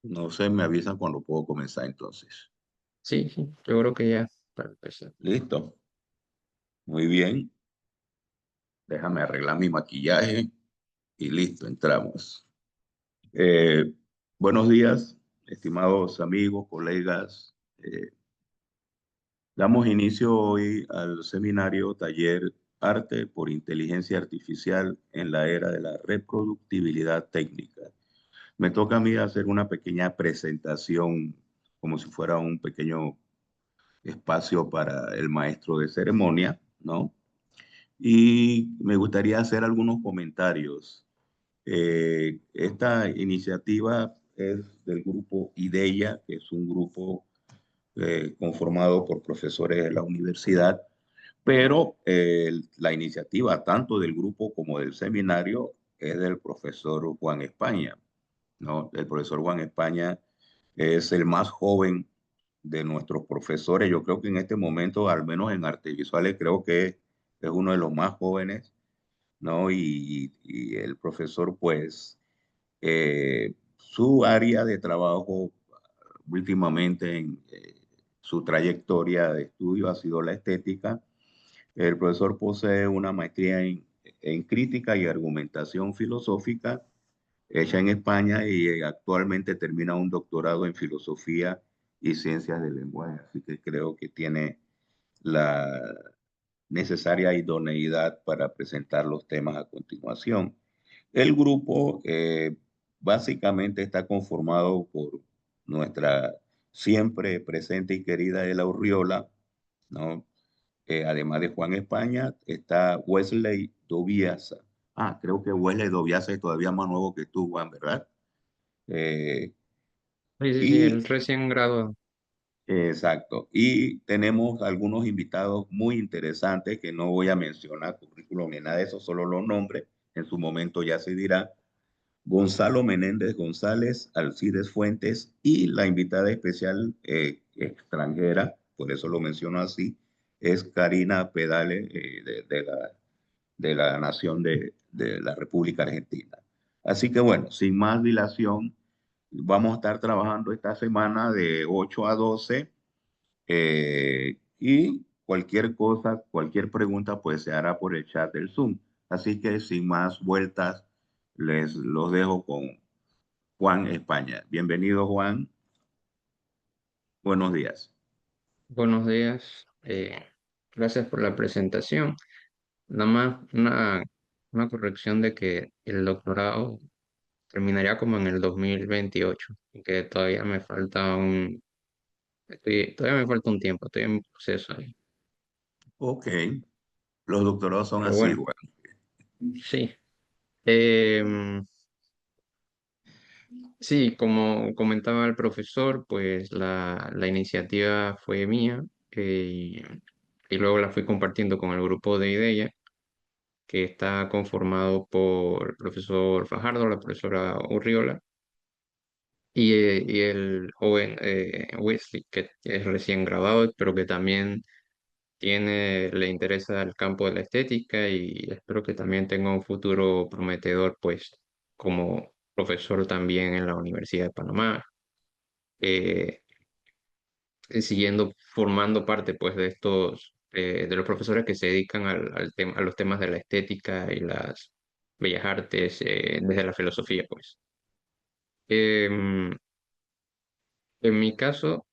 No sé, me avisan cuando puedo comenzar entonces. Sí, sí, yo creo que ya para empezar. ¿Listo? Muy bien. Déjame arreglar mi maquillaje y listo, entramos. Eh, Buenos días, estimados amigos, colegas. Damos inicio hoy al seminario taller Arte por Inteligencia Artificial en la era de la reproductibilidad técnica. Me toca a mí hacer una pequeña presentación, como si fuera un pequeño espacio para el maestro de ceremonia, ¿no? Y me gustaría hacer algunos comentarios. Esta iniciativa es del grupo IDEA, que es un grupo conformado por profesores de la universidad, pero la iniciativa tanto del grupo como del seminario es del profesor Juan España, ¿no? El profesor Juan España es el más joven de nuestros profesores. Yo creo que en este momento, al menos en artes visuales, creo que es uno de los más jóvenes, ¿no? Y el profesor, pues, su área de trabajo últimamente en su trayectoria de estudio ha sido la estética. El profesor posee una maestría en crítica y argumentación filosófica hecha en España y actualmente termina un doctorado en filosofía y ciencias del lenguaje. Así que creo que tiene la necesaria idoneidad para presentar los temas a continuación. El grupo básicamente está conformado por nuestra siempre presente y querida Ela Urriola, ¿no? Además de Juan España, está Wesley Dobiasa. Ah, creo que Wesley Dobiasa es todavía más nuevo que tú, Juan, ¿verdad? Eh, Sí, sí, sí, y el recién graduado. exacto. Y tenemos algunos invitados muy interesantes que no voy a mencionar currículum ni nada de eso, solo los nombres. En su momento ya se dirá. Gonzalo Menéndez González, Alcides Fuentes y la invitada especial extranjera, por eso lo menciono así, es Karina Pedale de la Nación de la República Argentina. Así que bueno, sin más dilación, vamos a estar trabajando esta semana de 8 a 12 y cualquier cosa, cualquier pregunta, pues se hará por el chat del Zoom. Así que sin más vueltas, les los dejo con Juan España. Bienvenido, Juan. Buenos días. Buenos días. Gracias por la presentación. Nada más una corrección de que el doctorado terminaría como en el 2028 y que todavía me falta un tiempo, estoy en mi proceso ahí. Ok, los doctorados son Pero así, bueno, Juan. sí. Em, sí, como comentaba el profesor, pues la iniciativa fue mía, y luego la fui compartiendo con el grupo de IDEA, que está conformado por el profesor Fajardo, la profesora Urriola y el joven Wesley, que es recién graduado, pero que también le interesa el campo de la estética y espero que también tenga un futuro prometedor, pues como profesor también en la Universidad de Panamá, eh, siguiendo formando parte pues de los profesores que se dedican a los temas de la estética y las bellas artes, desde la filosofía, pues. Em, en mi caso,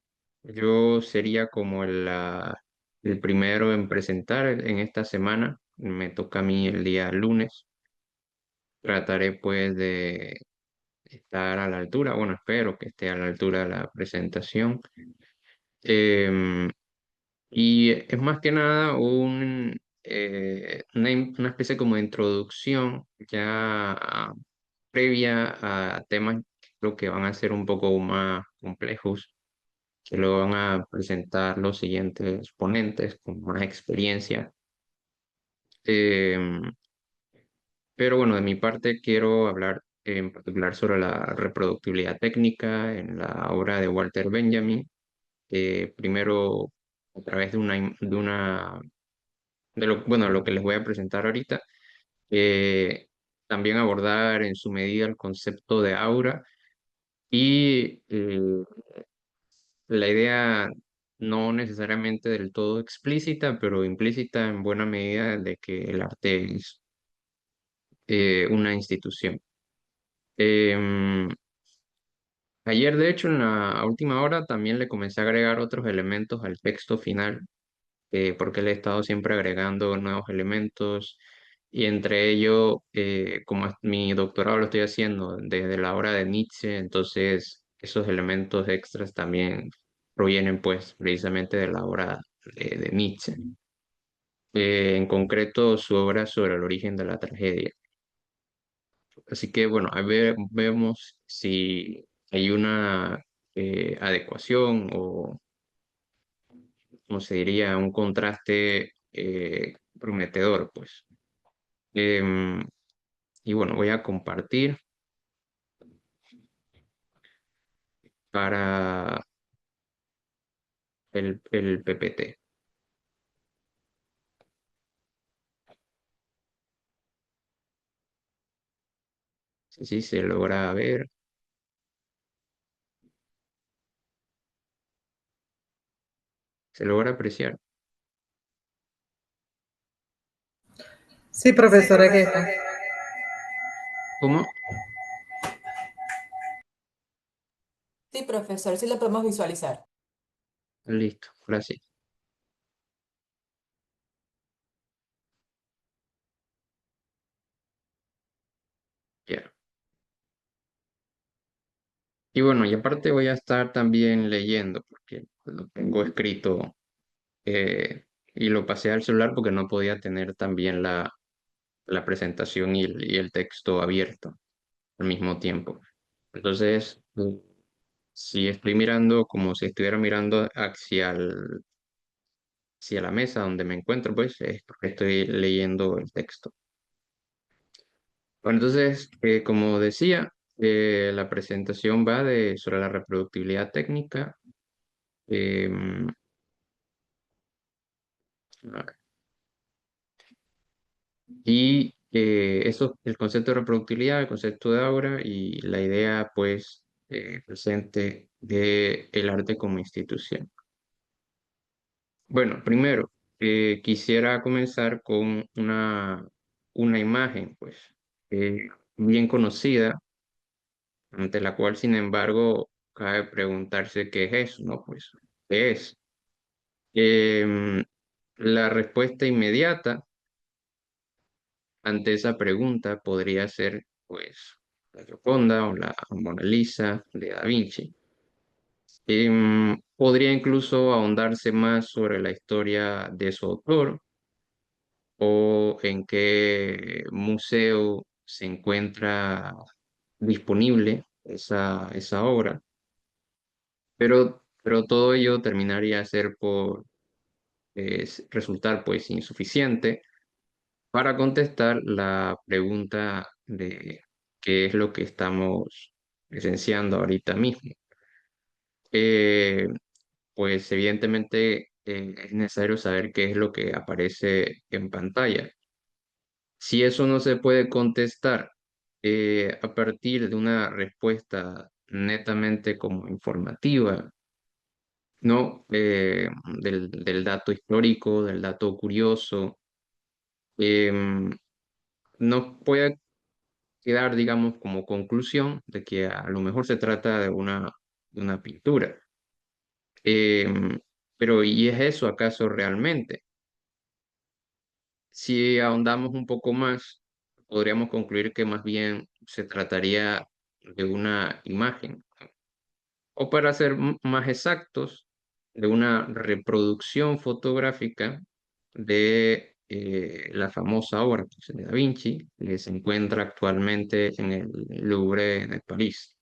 yo sería como el primero en presentar en esta semana. Me toca a mí el día lunes. Trataré pues de estar a la altura. Bueno, espero que esté a la altura de la presentación. Em, y es más que nada una especie como de introducción ya previa a temas que creo que van a ser un poco más complejos, que lo van a presentar los siguientes ponentes con más experiencia. Em, pero bueno, de mi parte quiero hablar en particular sobre la reproductibilidad técnica en la obra de Walter Benjamin. Primero, a través bueno, lo que les voy a presentar ahorita. eh, También abordar en su medida el concepto de aura Y la idea no necesariamente del todo explícita, pero implícita en buena medida de que el arte es una institución. Em, Ayer, de hecho, en la última hora también le comencé a agregar otros elementos al texto final, porque le he estado siempre agregando nuevos elementos y entre ellos, como mi doctorado lo estoy haciendo desde la obra de Nietzsche, entonces esos elementos extras también provienen pues precisamente de la obra de Nietzsche. En concreto su obra sobre el origen de la tragedia. Así que bueno, a ver, vemos si hay una adecuación o, como se diría, un contraste prometedor, pues. Em, y bueno, voy a compartir para el PPT. Si se logra ver, se logra apreciar. Sí, profesor, aquí está. ¿Cómo? Sí, profesor, sí lo podemos visualizar. Listo, ahora sí. Ya. Y bueno, y aparte voy a estar también leyendo, porque lo tengo escrito y lo pasé al celular porque no podía tener también la presentación y el texto abierto al mismo tiempo. Entonces, si estoy mirando como si estuviera mirando hacia la mesa donde me encuentro, pues es porque estoy leyendo el texto. Bueno, entonces, como decía, la presentación va sobre la reproductibilidad técnica. em, Y eso, el concepto de reproductibilidad, el concepto de aura y la idea, pues, presente de el arte como institución. Bueno, primero, quisiera comenzar con una imagen, pues, bien conocida, ante la cual, sin embargo, cabe preguntarse qué es eso, ¿no? Pues, ¿qué es? Em, la respuesta inmediata ante esa pregunta podría ser, pues, la Gioconda o la Mona Lisa de Da Vinci. Podría incluso ahondarse más sobre la historia de su autor o en qué museo se encuentra disponible esa obra, pero todo ello terminaría ser resultar pues insuficiente para contestar la pregunta de qué es lo que estamos presenciando ahorita mismo. Eh, pues evidentemente es necesario saber qué es lo que aparece en pantalla. Si eso no se puede contestar a partir de una respuesta netamente como informativa, ¿no? Del dato histórico, del dato curioso, em, nos puede quedar, digamos, como conclusión de que a lo mejor se trata de una pintura. Em, pero ¿y es eso acaso realmente? Si ahondamos un poco más, podríamos concluir que más bien se trataría de una imagen, o para ser más exactos, de una reproducción fotográfica de la famosa obra pues, de Da Vinci, que se encuentra actualmente en el Louvre de París.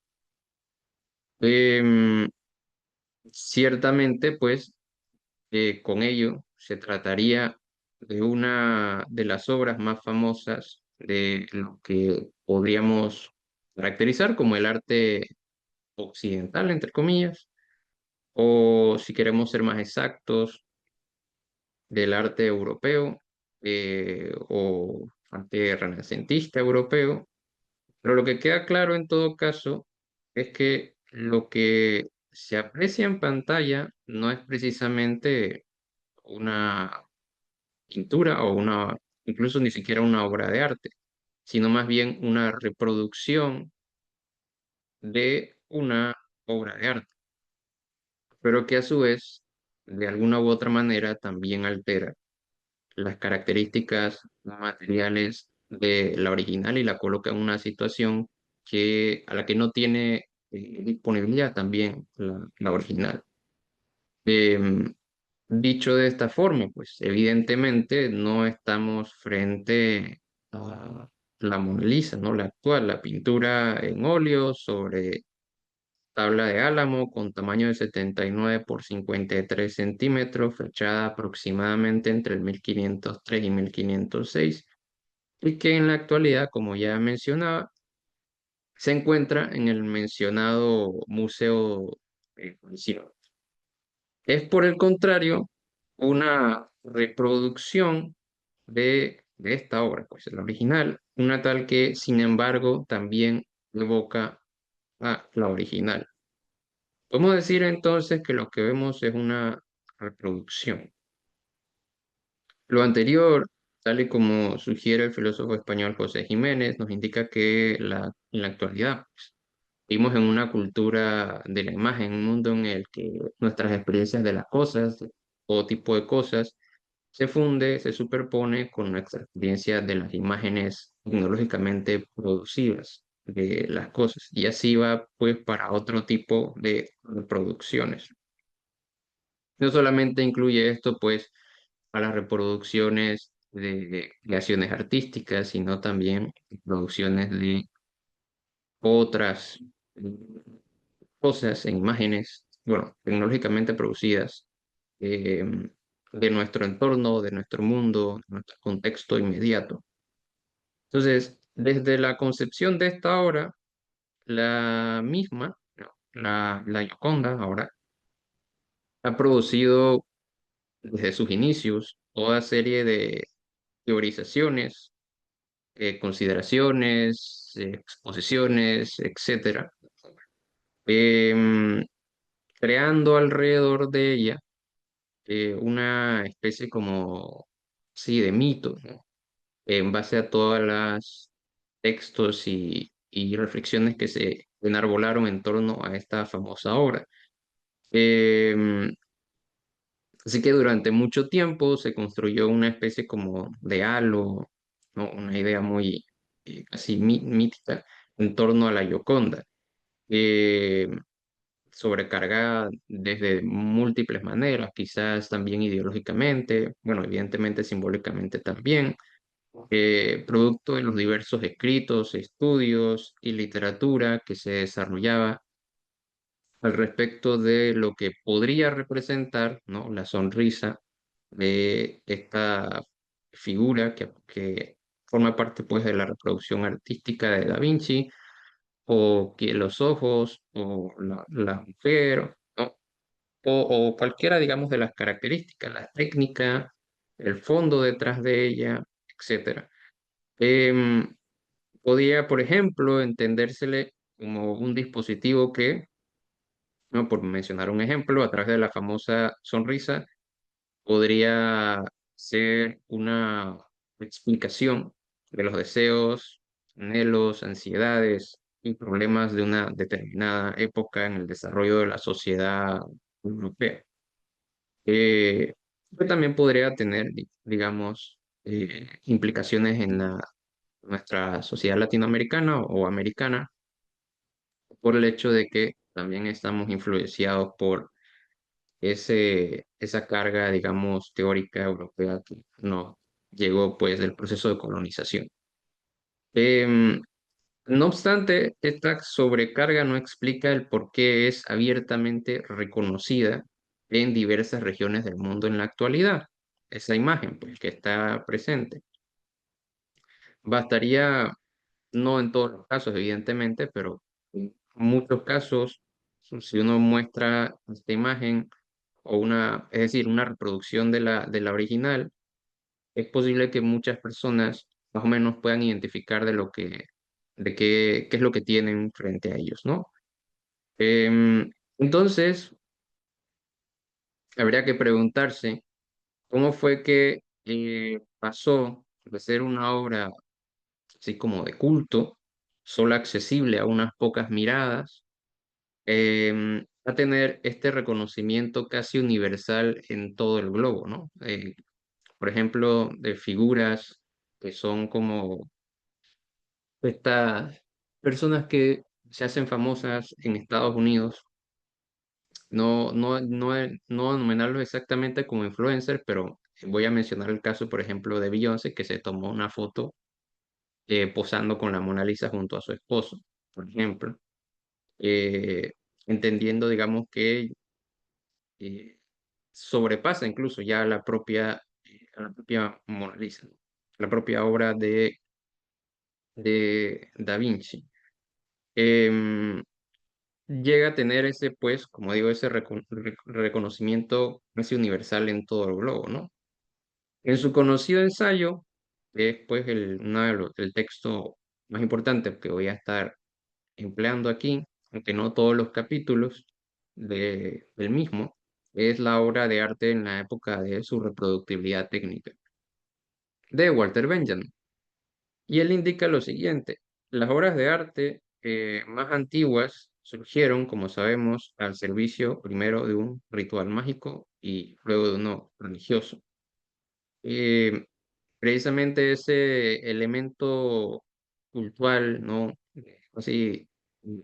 Em, Ciertamente, pues, con ello se trataría de una de las obras más famosas de lo que podríamos caracterizar como el arte occidental, entre comillas, o si queremos ser más exactos, del arte europeo o arte renacentista europeo. Pero lo que queda claro en todo caso es que lo que se aprecia en pantalla no es precisamente una pintura o incluso ni siquiera una obra de arte, sino más bien una reproducción de una obra de arte, pero que a su vez, de alguna u otra manera, también altera las características materiales de la original y la coloca en una situación a la que no tiene disponibilidad también la original. Em, Dicho de esta forma, pues evidentemente no estamos frente a la Mona Lisa, ¿no? La actual, la pintura en óleo sobre tabla de álamo con tamaño de 79 por 53 centímetros, fechada aproximadamente entre el 1503 y 1506, y que en la actualidad, como ya mencionaba, se encuentra en el mencionado Museo Parisino. Es por el contrario una reproducción de esta obra, pues la original, una tal que sin embargo también evoca a la original. Podemos decir entonces que lo que vemos es una reproducción. Lo anterior, tal y como sugiere el filósofo español José Jiménez, nos indica que en la actualidad vivimos en una cultura de la imagen, un mundo en el que nuestras experiencias de las cosas, todo tipo de cosas, se funde, se superpone con nuestra experiencia de las imágenes tecnológicamente producidas de las cosas. Y así va pues para otro tipo de reproducciones. No solamente incluye esto pues a las reproducciones de creaciones artísticas, sino también producciones de otras cosas en imágenes, bueno, tecnológicamente producidas eh, de nuestro entorno, de nuestro mundo, de nuestro contexto inmediato. Entonces, desde la concepción de esta obra, la misma, ¿no? La Gioconda ahora, ha producido desde sus inicios toda serie de teorizaciones, consideraciones, exposiciones, etcétera, em, creando alrededor de ella una especie como, sí, de mito, ¿no? En base a todas las textos y reflexiones que se enarbolaron en torno a esta famosa obra. Em, Así que durante mucho tiempo se construyó una especie como de halo, ¿no? Una idea muy casi mítica en torno a la Gioconda, eh, sobrecargada desde múltiples maneras, quizás también ideológicamente, bueno, evidentemente simbólicamente también, producto de los diversos escritos, estudios y literatura que se desarrollaba al respecto de lo que podría representar, ¿no? La sonrisa de esta figura que forma parte pues de la reproducción artística de Da Vinci, o que los ojos, o la mujer, ¿no? O cualquiera, digamos, de las características, la técnica, el fondo detrás de ella, etcétera. Em, Podía, por ejemplo, entendérsele como un dispositivo que, ¿no? Por mencionar un ejemplo, a través de la famosa sonrisa, podría ser una explicación de los deseos, anhelos, ansiedades y problemas de una determinada época en el desarrollo de la sociedad europea. Eh, que también podría tener, digamos, implicaciones en nuestra sociedad latinoamericana o americana, por el hecho de que también estamos influenciados por esa carga, digamos, teórica europea que nos llegó pues del proceso de colonización. Em, no obstante, esta sobrecarga no explica el por qué es abiertamente reconocida en diversas regiones del mundo en la actualidad. Esa imagen, pues, que está presente. Bastaría, no en todos los casos, evidentemente, pero en muchos casos, si uno muestra esta imagen o es decir, una reproducción de la original, es posible que muchas personas más o menos puedan identificar de qué es lo que tienen frente a ellos, ¿no? Entonces, habría que preguntarse cómo fue que pasó de ser una obra así como de culto, solo accesible a unas pocas miradas, a tener este reconocimiento casi universal en todo el globo, ¿no? Por ejemplo, de figuras que son como estas personas que se hacen famosas en Estados Unidos, no nominarlos exactamente como influencers, pero voy a mencionar el caso, por ejemplo, de Beyoncé, que se tomó una foto posando con la Mona Lisa junto a su esposo, por ejemplo, eh, entendiendo, digamos, que eh, sobrepasa incluso ya a la propia Mona Lisa, ¿no? La propia obra de Da Vinci. Em, Llega a tener ese, pues, como digo, ese reconocimiento casi universal en todo el globo, ¿no? En su conocido ensayo, que es pues el texto más importante que voy a estar empleando aquí, aunque no todos los capítulos del mismo, es la obra de arte en la época de su reproductibilidad técnica, de Walter Benjamin. Y él indica lo siguiente: las obras de arte más antiguas surgieron, como sabemos, al servicio primero de un ritual mágico y luego de uno religioso. Eh, Precisamente ese elemento cultural, ¿no? Así, mm,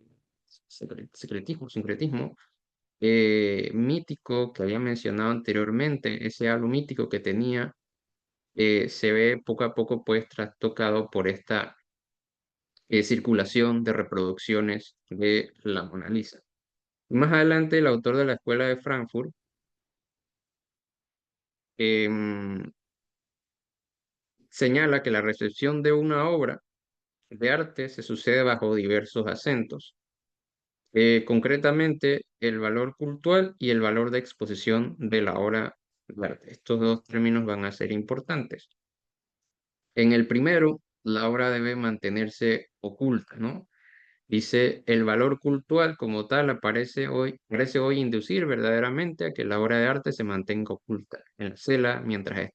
secretismo, sincretismo, mítico que había mencionado anteriormente, ese halo mítico que tenía, se ve poco a poco pues trastocado por esta circulación de reproducciones de la Mona Lisa. Más adelante, el autor de la Escuela de Frankfurt em, señala que la recepción de una obra de arte se sucede bajo diversos acentos, concretamente el valor cultural y el valor de exposición de la obra de arte. Estos dos términos van a ser importantes. En el primero, la obra debe mantenerse oculta, ¿no? Dice, el valor cultural como tal parece hoy inducir verdaderamente a que la obra de arte se mantenga oculta en la cela, mientras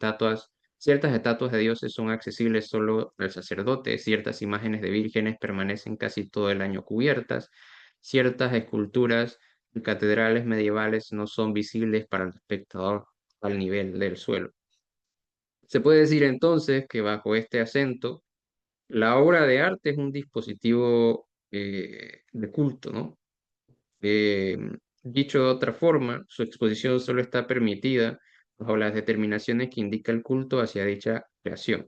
ciertas estatuas de dioses son accesibles solo al sacerdote, ciertas imágenes de vírgenes permanecen casi todo el año cubiertas, ciertas esculturas y catedrales medievales no son visibles para el espectador al nivel del suelo. Se puede decir entonces que bajo este acento, la obra de arte es un dispositivo de culto, ¿no? Eh, Dicho de otra forma, su exposición solo está permitida bajo las determinaciones que indica el culto hacia dicha creación.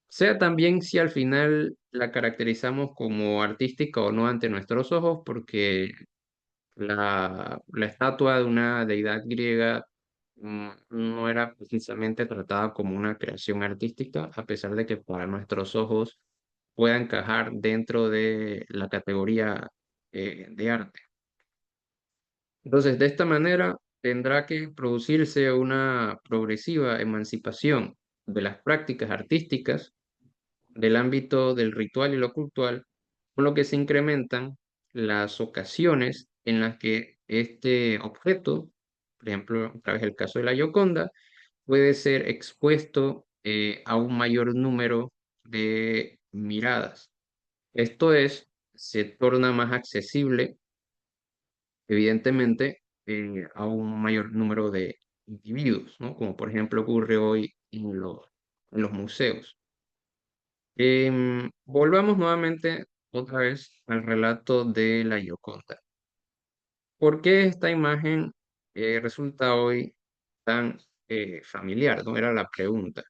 Sea también si al final la caracterizamos como artística o no ante nuestros ojos, porque la estatua de una deidad griega no era precisamente tratada como una creación artística, a pesar de que para nuestros ojos pueda encajar dentro de la categoría de arte. Entonces, de esta manera, tendrá que producirse una progresiva emancipación de las prácticas artísticas del ámbito del ritual y lo cultural, con lo que se incrementan las ocasiones en las que este objeto, por ejemplo, a través del caso de la Gioconda, puede ser expuesto a un mayor número de miradas. Esto es, se torna más accesible, evidentemente, a un mayor número de individuos, ¿no? Como por ejemplo ocurre hoy en los museos. Volvamos nuevamente otra vez al relato de la Gioconda. ¿Por qué esta imagen resulta hoy tan familiar? ¿No? Era la pregunta.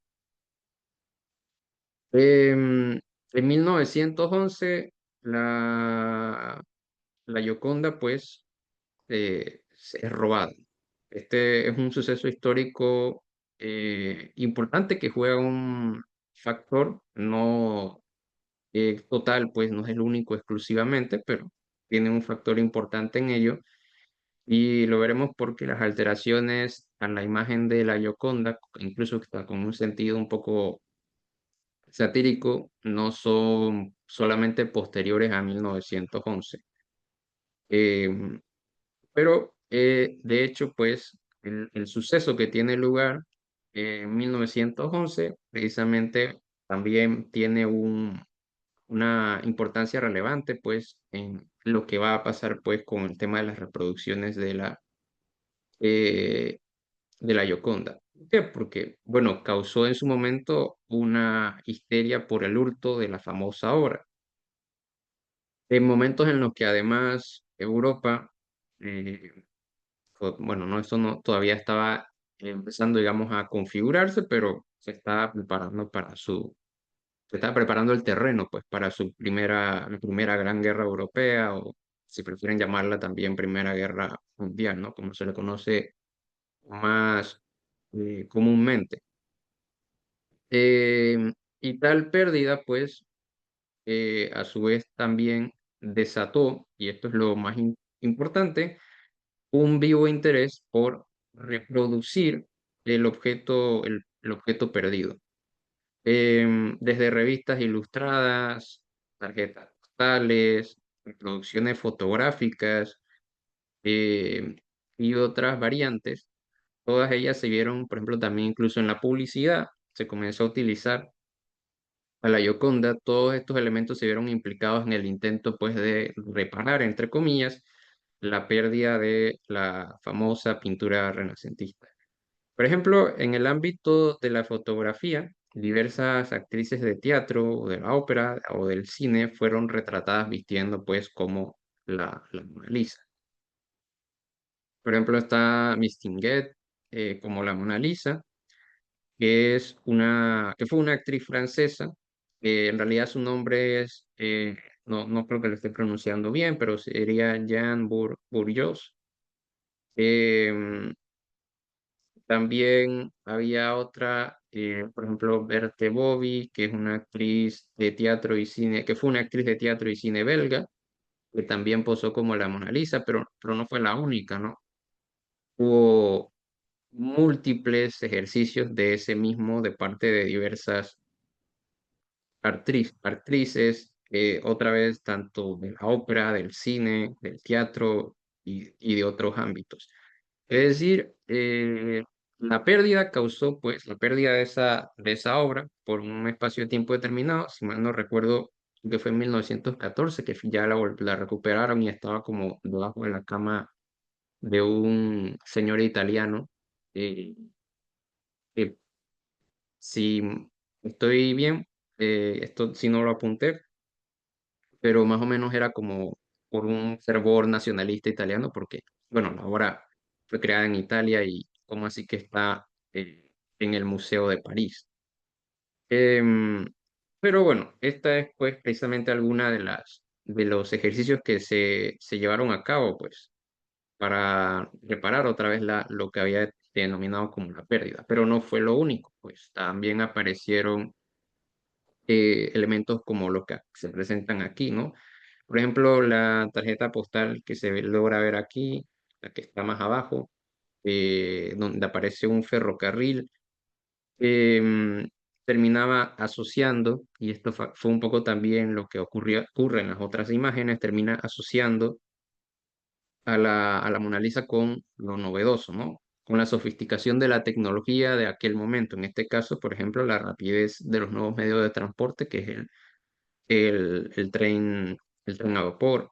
En 1911, la Gioconda, pues, es robada. Este es un suceso histórico importante que juega un factor no total, pues no es el único exclusivamente, pero tiene un factor importante en ello. Y lo veremos porque las alteraciones a la imagen de la Gioconda, incluso que está con un sentido un poco satírico, no son solamente posteriores a 1911. Em, pero, de hecho, pues, el suceso que tiene lugar en 1911, precisamente, también tiene una importancia relevante, pues, en lo que va a pasar, pues, con el tema de las reproducciones eh, de la Gioconda. ¿Por qué? Porque, bueno, causó en su momento una histeria por el hurto de la famosa obra. En momentos en los que además Europa, eh, bueno, no, eso no, todavía estaba empezando, digamos, a configurarse, pero se estaba preparando el terreno, pues, para la primera gran guerra europea, o si prefieren llamarla también Primera Guerra Mundial, ¿no? Como se le conoce más comúnmente. Y tal pérdida, pues, a su vez también desató, y esto es lo más importante, un vivo interés por reproducir el objeto perdido. Desde revistas ilustradas, tarjetas postales, reproducciones fotográficas em, y otras variantes, todas ellas se vieron, por ejemplo, también incluso en la publicidad, se comenzó a utilizar a la Gioconda. Todos estos elementos se vieron implicados en el intento, pues, de reparar, entre comillas, la pérdida de la famosa pintura renacentista. Por ejemplo, en el ámbito de la fotografía, diversas actrices de teatro, o de la ópera o del cine fueron retratadas vistiendo, pues, como la Mona Lisa. Por ejemplo, está Miss Tinguet como la Mona Lisa, que fue una actriz francesa. En realidad su nombre es, no creo que lo esté pronunciando bien, pero sería Jeanne Bourgeois. Em, También había otra, por ejemplo, Berthe Bobby, que es una actriz de teatro y cine, que fue una actriz de teatro y cine belga, que también posó como la Mona Lisa, pero no fue la única, ¿no? Hubo múltiples ejercicios de ese mismo de parte de diversas actrices, otra vez tanto de la ópera, del cine, del teatro y de otros ámbitos. Es decir, la pérdida causó, pues, la pérdida de esa obra por un espacio de tiempo determinado. Si mal no recuerdo, que fue en 1914, que ya la recuperaron y estaba como debajo de la cama de un señor italiano. eh, que si estoy bien, esto sí no lo apunté, pero más o menos era como por un fervor nacionalista italiano, porque, bueno, la obra fue creada en Italia y como así que está en el Museo de París. Em, pero bueno, esta es pues precisamente alguna de los ejercicios que se llevaron a cabo, pues, para reparar otra vez lo que había denominado como la pérdida, pero no fue lo único, pues también aparecieron elementos como los que se presentan aquí, ¿no? Por ejemplo, la tarjeta postal que logra ver aquí, la que está más abajo, donde aparece un ferrocarril, em, terminaba asociando, y esto fue un poco también lo que ocurre en las otras imágenes, termina asociando a la Mona Lisa con lo novedoso, ¿no? Con la sofisticación de la tecnología de aquel momento. En este caso, por ejemplo, la rapidez de los nuevos medios de transporte, que es el tren, el tren a vapor.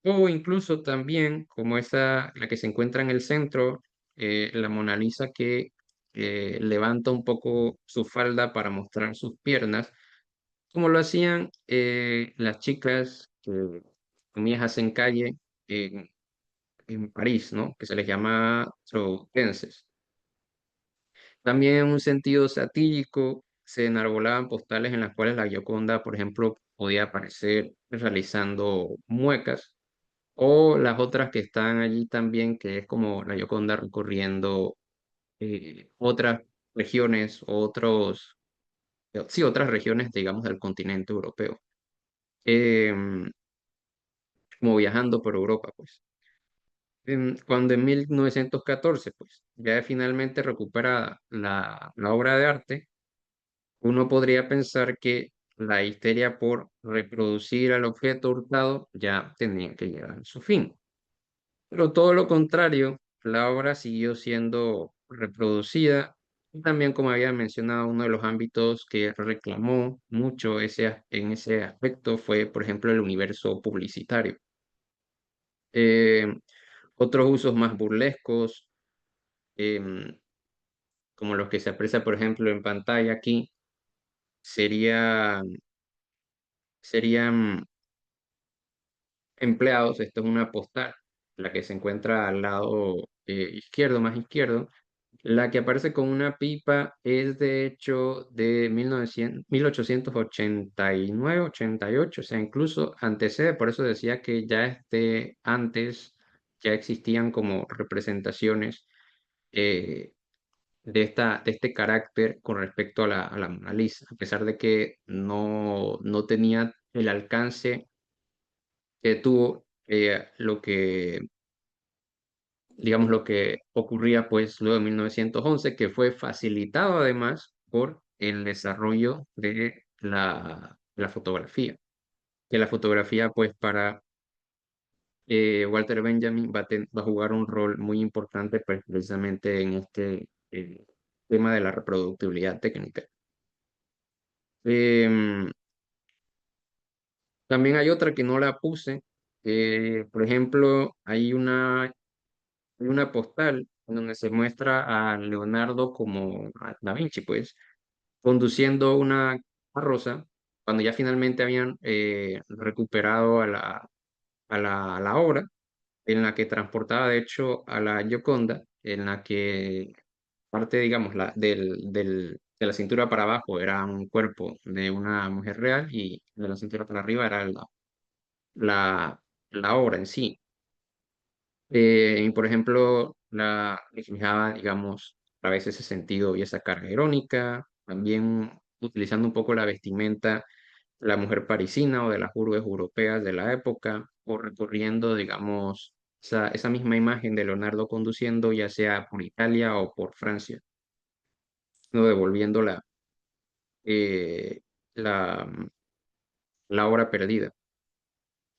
O incluso también, como la que se encuentra en el centro, la Mona Lisa que levanta un poco su falda para mostrar sus piernas, como lo hacían las chicas que comillas hacen calle en, en París, ¿no? Que se les llama troquenses. También en un sentido satírico, se enarbolaban postales en las cuales la Gioconda, por ejemplo, podía aparecer realizando muecas, o las otras que están allí también, que es como la Gioconda recorriendo otras regiones, sí, otras regiones, digamos, del continente europeo, em, como viajando por Europa, pues. Cuando en 1914, pues, ya finalmente recupera la obra de arte, uno podría pensar que la histeria por reproducir al objeto hurtado ya tenía que llegar a su fin. Pero todo lo contrario, la obra siguió siendo reproducida. Y también, como había mencionado, uno de los ámbitos que reclamó mucho en ese aspecto fue, por ejemplo, el universo publicitario. Eh, Otros usos más burlescos, em, como los que se aprecia, por ejemplo, en pantalla aquí, serían, serían empleados. Esto es una postal, la que se encuentra al lado izquierdo, más izquierdo. La que aparece con una pipa es de hecho de 1889, 88, o sea, incluso antecede, por eso decía que ya antes ya existían como representaciones eh, de este carácter con respecto a la Mona Lisa, a pesar de que no tenía el alcance que tuvo digamos, lo que ocurría pues luego de 1911, que fue facilitado además por el desarrollo de la fotografía. Que la fotografía pues para Walter Benjamin va a jugar un rol muy importante pues, precisamente en este tema de la reproductibilidad técnica. Em, También hay otra que no la puse. Por ejemplo, hay una postal en donde se muestra a Leonardo como a Da Vinci, pues, conduciendo una carroza, cuando ya finalmente habían recuperado a la obra, en la que transportaba, de hecho, a la Gioconda, en la que parte, digamos, de la cintura para abajo era un cuerpo de una mujer real y de la cintura para arriba era la, la obra en sí. Y por ejemplo, reflejaba, digamos, a veces ese sentido y esa carga irónica, también utilizando un poco la vestimenta, la mujer parisina o de las urbes europeas de la época, o recorriendo, digamos, esa misma imagen de Leonardo conduciendo, ya sea por Italia o por Francia, no devolviendo eh, la, la obra perdida.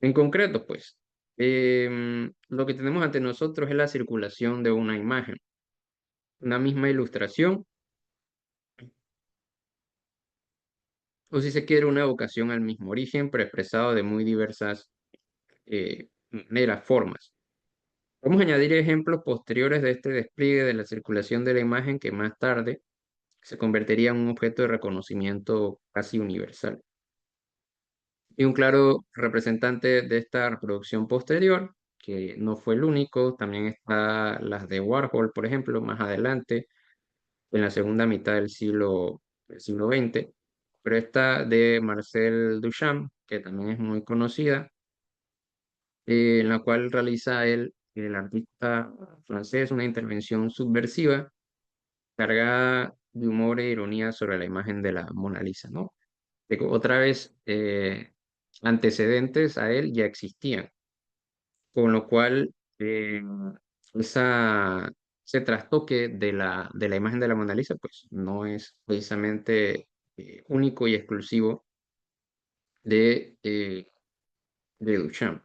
En concreto, pues, lo que tenemos ante nosotros es la circulación de una imagen, una misma ilustración, o si se quiere, una evocación al mismo origen, pero expresado de muy diversas maneras, formas. Vamos a añadir ejemplos posteriores de este despliegue de la circulación de la imagen que más tarde se convertiría en un objeto de reconocimiento casi universal. Y un claro representante de esta reproducción posterior, que no fue el único, también está las de Warhol, por ejemplo, más adelante, en la segunda mitad del siglo XX, pero esta de Marcel Duchamp, que también es muy conocida, en la cual realiza el artista francés, una intervención subversiva, cargada de humor e ironía sobre la imagen de la Mona Lisa, ¿no? Otra vez, antecedentes a él ya existían, con lo cual esa, ese trastoque de la imagen de la Mona Lisa, pues no es precisamente único y exclusivo de, eh, de Duchamp.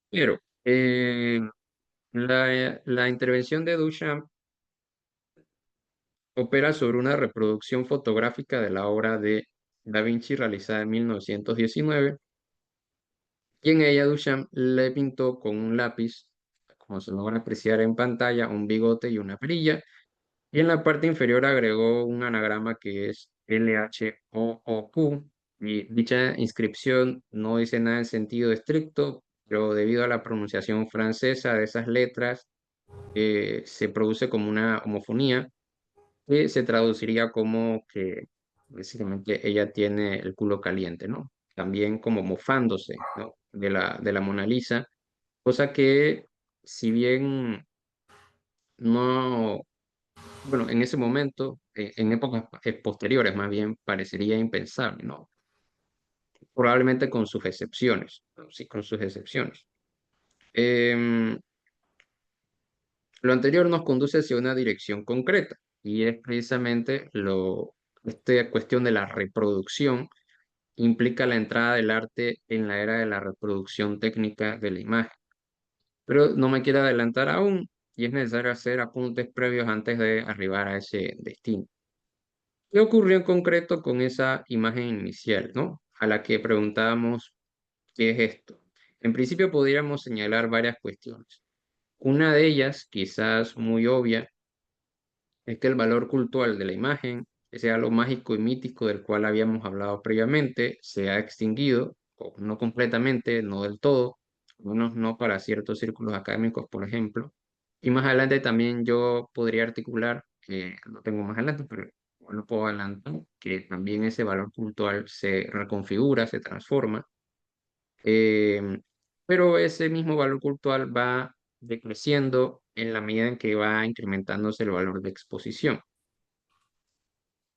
Pero la intervención de Duchamp opera sobre una reproducción fotográfica de la obra de Da Vinci realizada en 1919, y en ella Duchamp le pintó con un lápiz, como se logra apreciar en pantalla, un bigote y una perilla, y en la parte inferior agregó un anagrama que es LHOOQ, y dicha inscripción no dice nada en sentido estricto, pero debido a la pronunciación francesa de esas letras, se produce como una homofonía, que se traduciría como que básicamente ella tiene el culo caliente, ¿no? También como mofándose, ¿no? De la Mona Lisa, cosa que si bien no, bueno, en ese momento, en épocas posteriores más bien, parecería impensable, ¿no? Probablemente con sus excepciones, ¿no? Sí, con sus excepciones. Em, lo anterior nos conduce hacia una dirección concreta y es precisamente esta cuestión de la reproducción implica la entrada del arte en la era de la reproducción técnica de la imagen. Pero no me quiero adelantar aún y es necesario hacer apuntes previos antes de arribar a ese destino. ¿Qué ocurrió en concreto con esa imagen inicial, ¿no? A la que preguntábamos, ¿qué es esto? En principio podríamos señalar varias cuestiones. Una de ellas, quizás muy obvia, es que el valor cultural de la imagen, que sea lo mágico y mítico del cual habíamos hablado previamente, se ha extinguido, o no completamente, no del todo, al menos no para ciertos círculos académicos, por ejemplo. Y más adelante también yo podría articular, que lo tengo más adelante, pero no puedo adelantar, que también ese valor cultural se reconfigura, se transforma, em, pero ese mismo valor cultural va decreciendo en la medida en que va incrementándose el valor de exposición.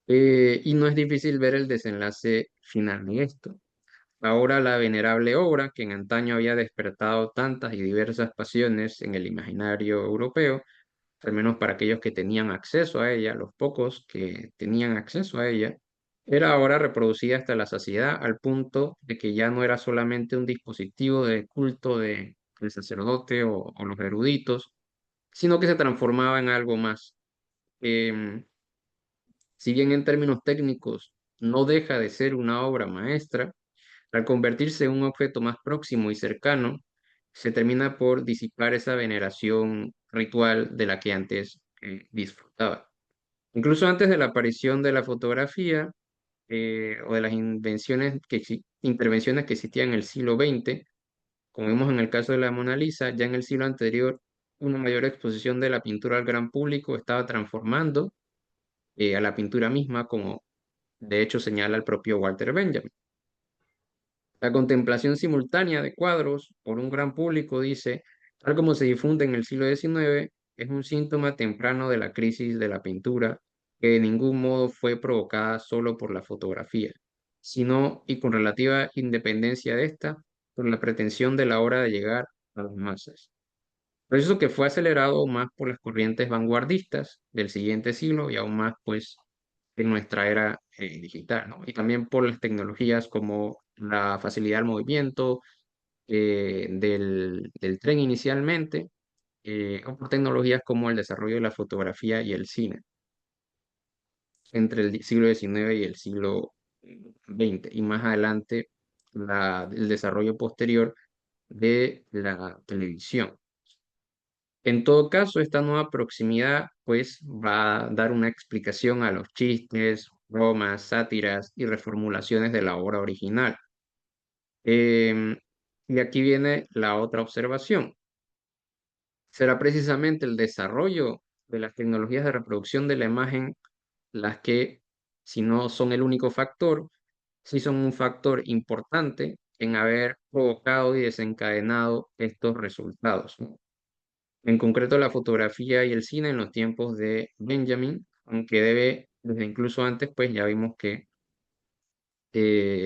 Y no es difícil ver el desenlace final de esto. Ahora la venerable obra, que en antaño había despertado tantas y diversas pasiones en el imaginario europeo, al menos para aquellos que tenían acceso a ella, los pocos que tenían acceso a ella, era ahora reproducida hasta la saciedad al punto de que ya no era solamente un dispositivo de culto del sacerdote o los eruditos, sino que se transformaba en algo más. Em, si bien en términos técnicos no deja de ser una obra maestra, al convertirse en un objeto más próximo y cercano, se termina por disipar esa veneración ritual de la que antes disfrutaba. Incluso antes de la aparición de la fotografía o de las intervenciones que existían en el siglo XX, como vemos en el caso de la Mona Lisa, ya en el siglo anterior, una mayor exposición de la pintura al gran público estaba transformando a la pintura misma, como de hecho señala el propio Walter Benjamin. La contemplación simultánea de cuadros por un gran público, dice, tal como se difunde en el siglo XIX, es un síntoma temprano de la crisis de la pintura, que de ningún modo fue provocada solo por la fotografía, sino, y con relativa independencia de esta, por la pretensión de la obra de llegar a las masas. Proceso que fue acelerado aún más por las corrientes vanguardistas del siguiente siglo y aún más, pues, en nuestra era digital, ¿no? Y también por las tecnologías como la facilidad del movimiento del tren inicialmente, o por tecnologías como el desarrollo de la fotografía y el cine entre el siglo XIX y el siglo XX, y más adelante el desarrollo posterior de la televisión. En todo caso, esta nueva proximidad pues va a dar una explicación a los chistes, bromas, sátiras y reformulaciones de la obra original. Em, y aquí viene la otra observación. Será precisamente el desarrollo de las tecnologías de reproducción de la imagen las que, si no son el único factor, sí son un factor importante en haber provocado y desencadenado estos resultados, ¿no? En concreto, la fotografía y el cine en los tiempos de Benjamin, aunque desde incluso antes, pues ya vimos que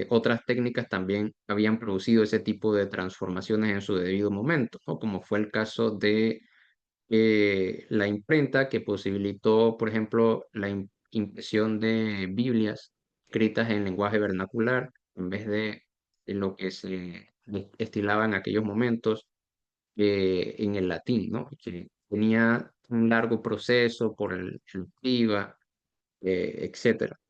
otras técnicas también habían producido ese tipo de transformaciones en su debido momento, ¿no? Como fue el caso de la imprenta que posibilitó, por ejemplo, la impresión de Biblias escritas en lenguaje vernacular en vez de lo que se estilaba en aquellos momentos en el latín, ¿no? Que tenía un largo proceso por el escriba, etcétera.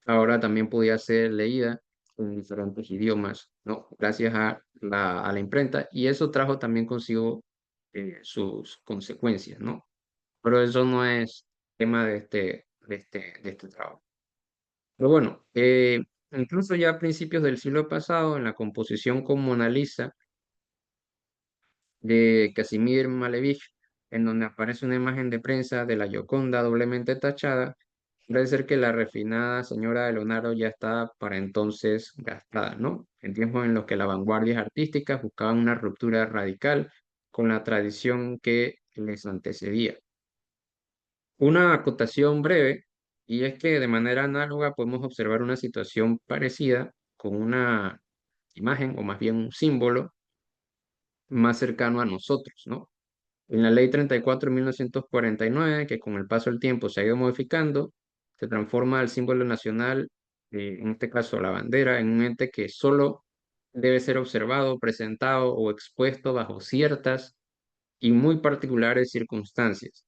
Ahora también podía ser leída en diferentes idiomas, ¿no? Gracias a la imprenta, y eso trajo también consigo sus consecuencias, ¿no? Pero eso no es tema de este trabajo. Pero bueno, incluso ya a principios del siglo pasado, en la composición con Mona Lisa de Casimir Malevich, en donde aparece una imagen de prensa de la Gioconda doblemente tachada, parece ser que la refinada señora de Leonardo ya estaba para entonces gastada, ¿no? En tiempos en los que las vanguardias artísticas buscaban una ruptura radical con la tradición que les antecedía. Una acotación breve, y es que de manera análoga podemos observar una situación parecida con una imagen, o más bien un símbolo, más cercano a nosotros, ¿no? En la Ley 34 de 1949, que con el paso del tiempo se ha ido modificando, se transforma el símbolo nacional, en este caso la bandera, en un ente que solo debe ser observado, presentado o expuesto bajo ciertas y muy particulares circunstancias.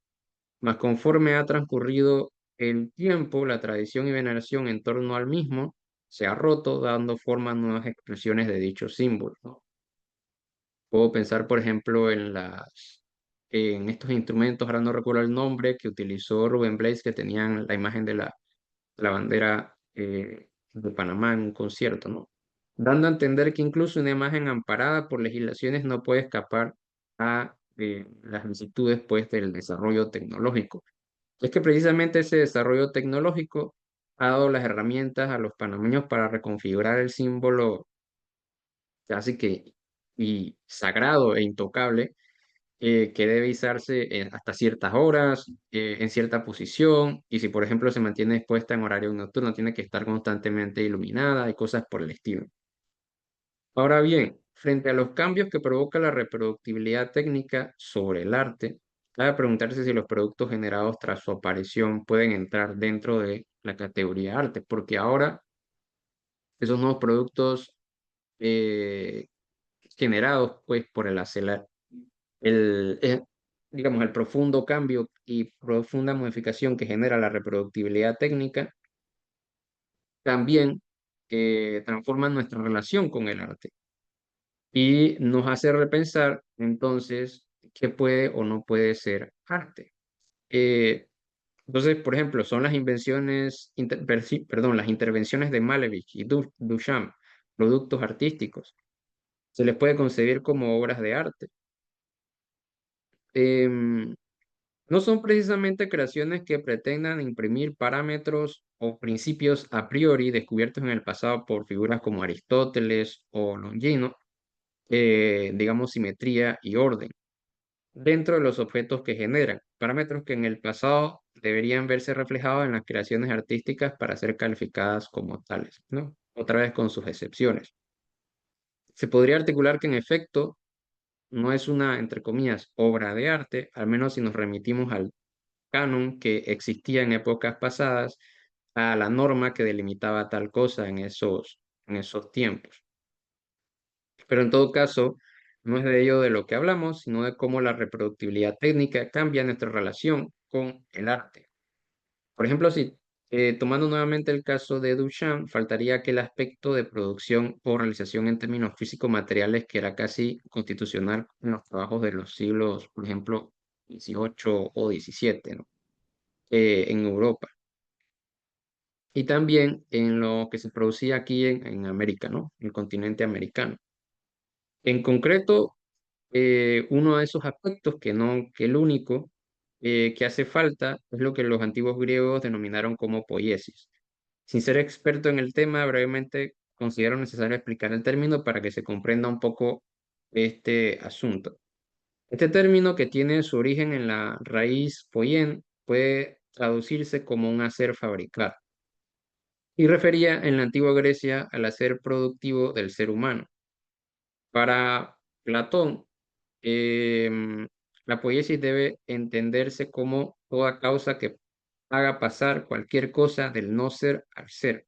Mas conforme ha transcurrido el tiempo, la tradición y veneración en torno al mismo se ha roto, dando forma a nuevas expresiones de dicho símbolo, ¿no? Puedo pensar, por ejemplo, en estos instrumentos, ahora no recuerdo el nombre, que utilizó Rubén Blades, que tenían la imagen de la bandera de Panamá en un concierto, ¿no? Dando a entender que incluso una imagen amparada por legislaciones no puede escapar a las vicisitudes, pues, del desarrollo tecnológico. Es que precisamente ese desarrollo tecnológico ha dado las herramientas a los panameños para reconfigurar el símbolo casi que y sagrado e intocable, que debe izarse hasta ciertas horas, en cierta posición, y si por ejemplo se mantiene expuesta en horario nocturno, tiene que estar constantemente iluminada y cosas por el estilo. Ahora bien, frente a los cambios que provoca la reproductibilidad técnica sobre el arte, cabe preguntarse si los productos generados tras su aparición pueden entrar dentro de la categoría arte, porque ahora esos nuevos productos eh, generados pues por el, eh, digamos, el profundo cambio y profunda modificación que genera la reproductibilidad técnica, también transforman nuestra relación con el arte y nos hace repensar entonces qué puede o no puede ser arte. Eh, entonces, por ejemplo, son las las intervenciones de Malevich y Duchamp, productos artísticos. Se les puede concebir como obras de arte. Em, No son precisamente creaciones que pretendan imprimir parámetros o principios a priori descubiertos en el pasado por figuras como Aristóteles o Longino, digamos simetría y orden, dentro de los objetos que generan, parámetros que en el pasado deberían verse reflejados en las creaciones artísticas para ser calificadas como tales, ¿no? Otra vez con sus excepciones. Se podría articular que en efecto no es una, entre comillas, obra de arte, al menos si nos remitimos al canon que existía en épocas pasadas, a la norma que delimitaba tal cosa en esos tiempos. Pero en todo caso, no es de ello de lo que hablamos, sino de cómo la reproductibilidad técnica cambia nuestra relación con el arte. Por ejemplo, si tomando nuevamente el caso de Duchamp, faltaría aquel aspecto de producción o realización en términos físico-materiales que era casi constitucional en los trabajos de los siglos, por ejemplo, 18 o 17, ¿no? En Europa. Y también en lo que se producía aquí en América, ¿no? El continente americano. En concreto, uno de esos aspectos que no, que el único que hace falta es lo que los antiguos griegos denominaron como poiesis. Sin ser experto en el tema, brevemente considero necesario explicar el término para que se comprenda un poco este asunto. Este término, que tiene su origen en la raíz poien, puede traducirse como un hacer fabricar y refería en la antigua Grecia al hacer productivo del ser humano. Para Platón, em, la poiesis debe entenderse como toda causa que haga pasar cualquier cosa del no ser al ser,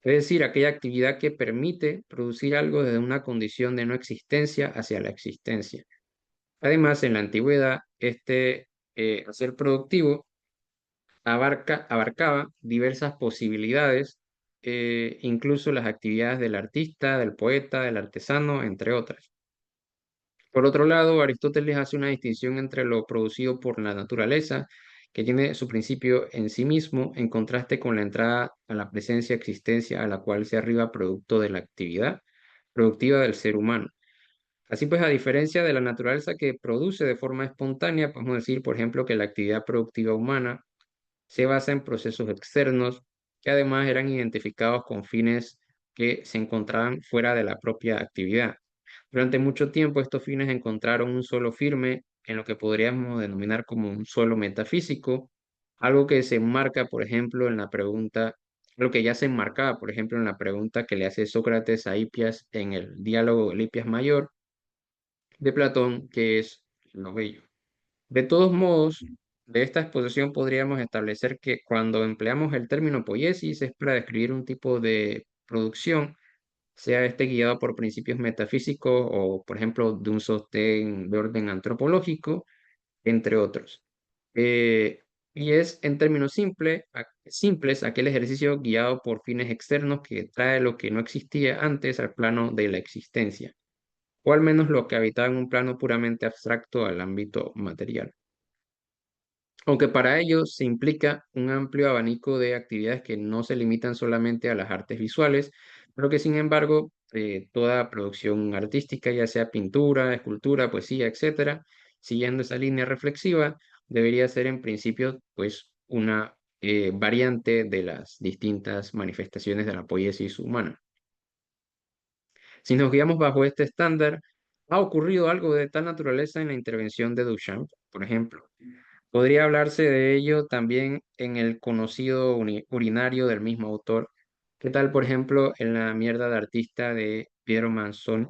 es decir, aquella actividad que permite producir algo desde una condición de no existencia hacia la existencia. Además, en la antigüedad, este hacer productivo abarcaba diversas posibilidades, incluso las actividades del artista, del poeta, del artesano, entre otras. Por otro lado, Aristóteles hace una distinción entre lo producido por la naturaleza, que tiene su principio en sí mismo, en contraste con la entrada a la presencia existencia a la cual se arriba producto de la actividad productiva del ser humano. Así pues, a diferencia de la naturaleza que produce de forma espontánea, podemos decir, por ejemplo, que la actividad productiva humana se basa en procesos externos que además eran identificados con fines que se encontraban fuera de la propia actividad. Durante mucho tiempo estos fines encontraron un suelo firme en lo que podríamos denominar como un suelo metafísico, algo que se enmarca, por ejemplo, en la pregunta, lo que ya se enmarcaba, por ejemplo, en la pregunta que le hace Sócrates a Hipias en el diálogo del Hipias Mayor de Platón, que es lo bello. De todos modos, de esta exposición podríamos establecer que cuando empleamos el término poiesis es para describir un tipo de producción, sea este guiado por principios metafísicos o, por ejemplo, de un sostén de orden antropológico, entre otros. Y es en términos simples aquel ejercicio guiado por fines externos que trae lo que no existía antes al plano de la existencia, o al menos lo que habitaba en un plano puramente abstracto al ámbito material. Aunque para ello se implica un amplio abanico de actividades que no se limitan solamente a las artes visuales, pero que sin embargo toda producción artística, ya sea pintura, escultura, poesía, etcétera, siguiendo esa línea reflexiva, debería ser en principio pues una variante de las distintas manifestaciones de la poiesis humana. Si nos guiamos bajo este estándar, ha ocurrido algo de tal naturaleza en la intervención de Duchamp, por ejemplo. Podría hablarse de ello también en el conocido urinario del mismo autor. ¿Qué tal, por ejemplo, en la mierda de artista de Piero Manzoni?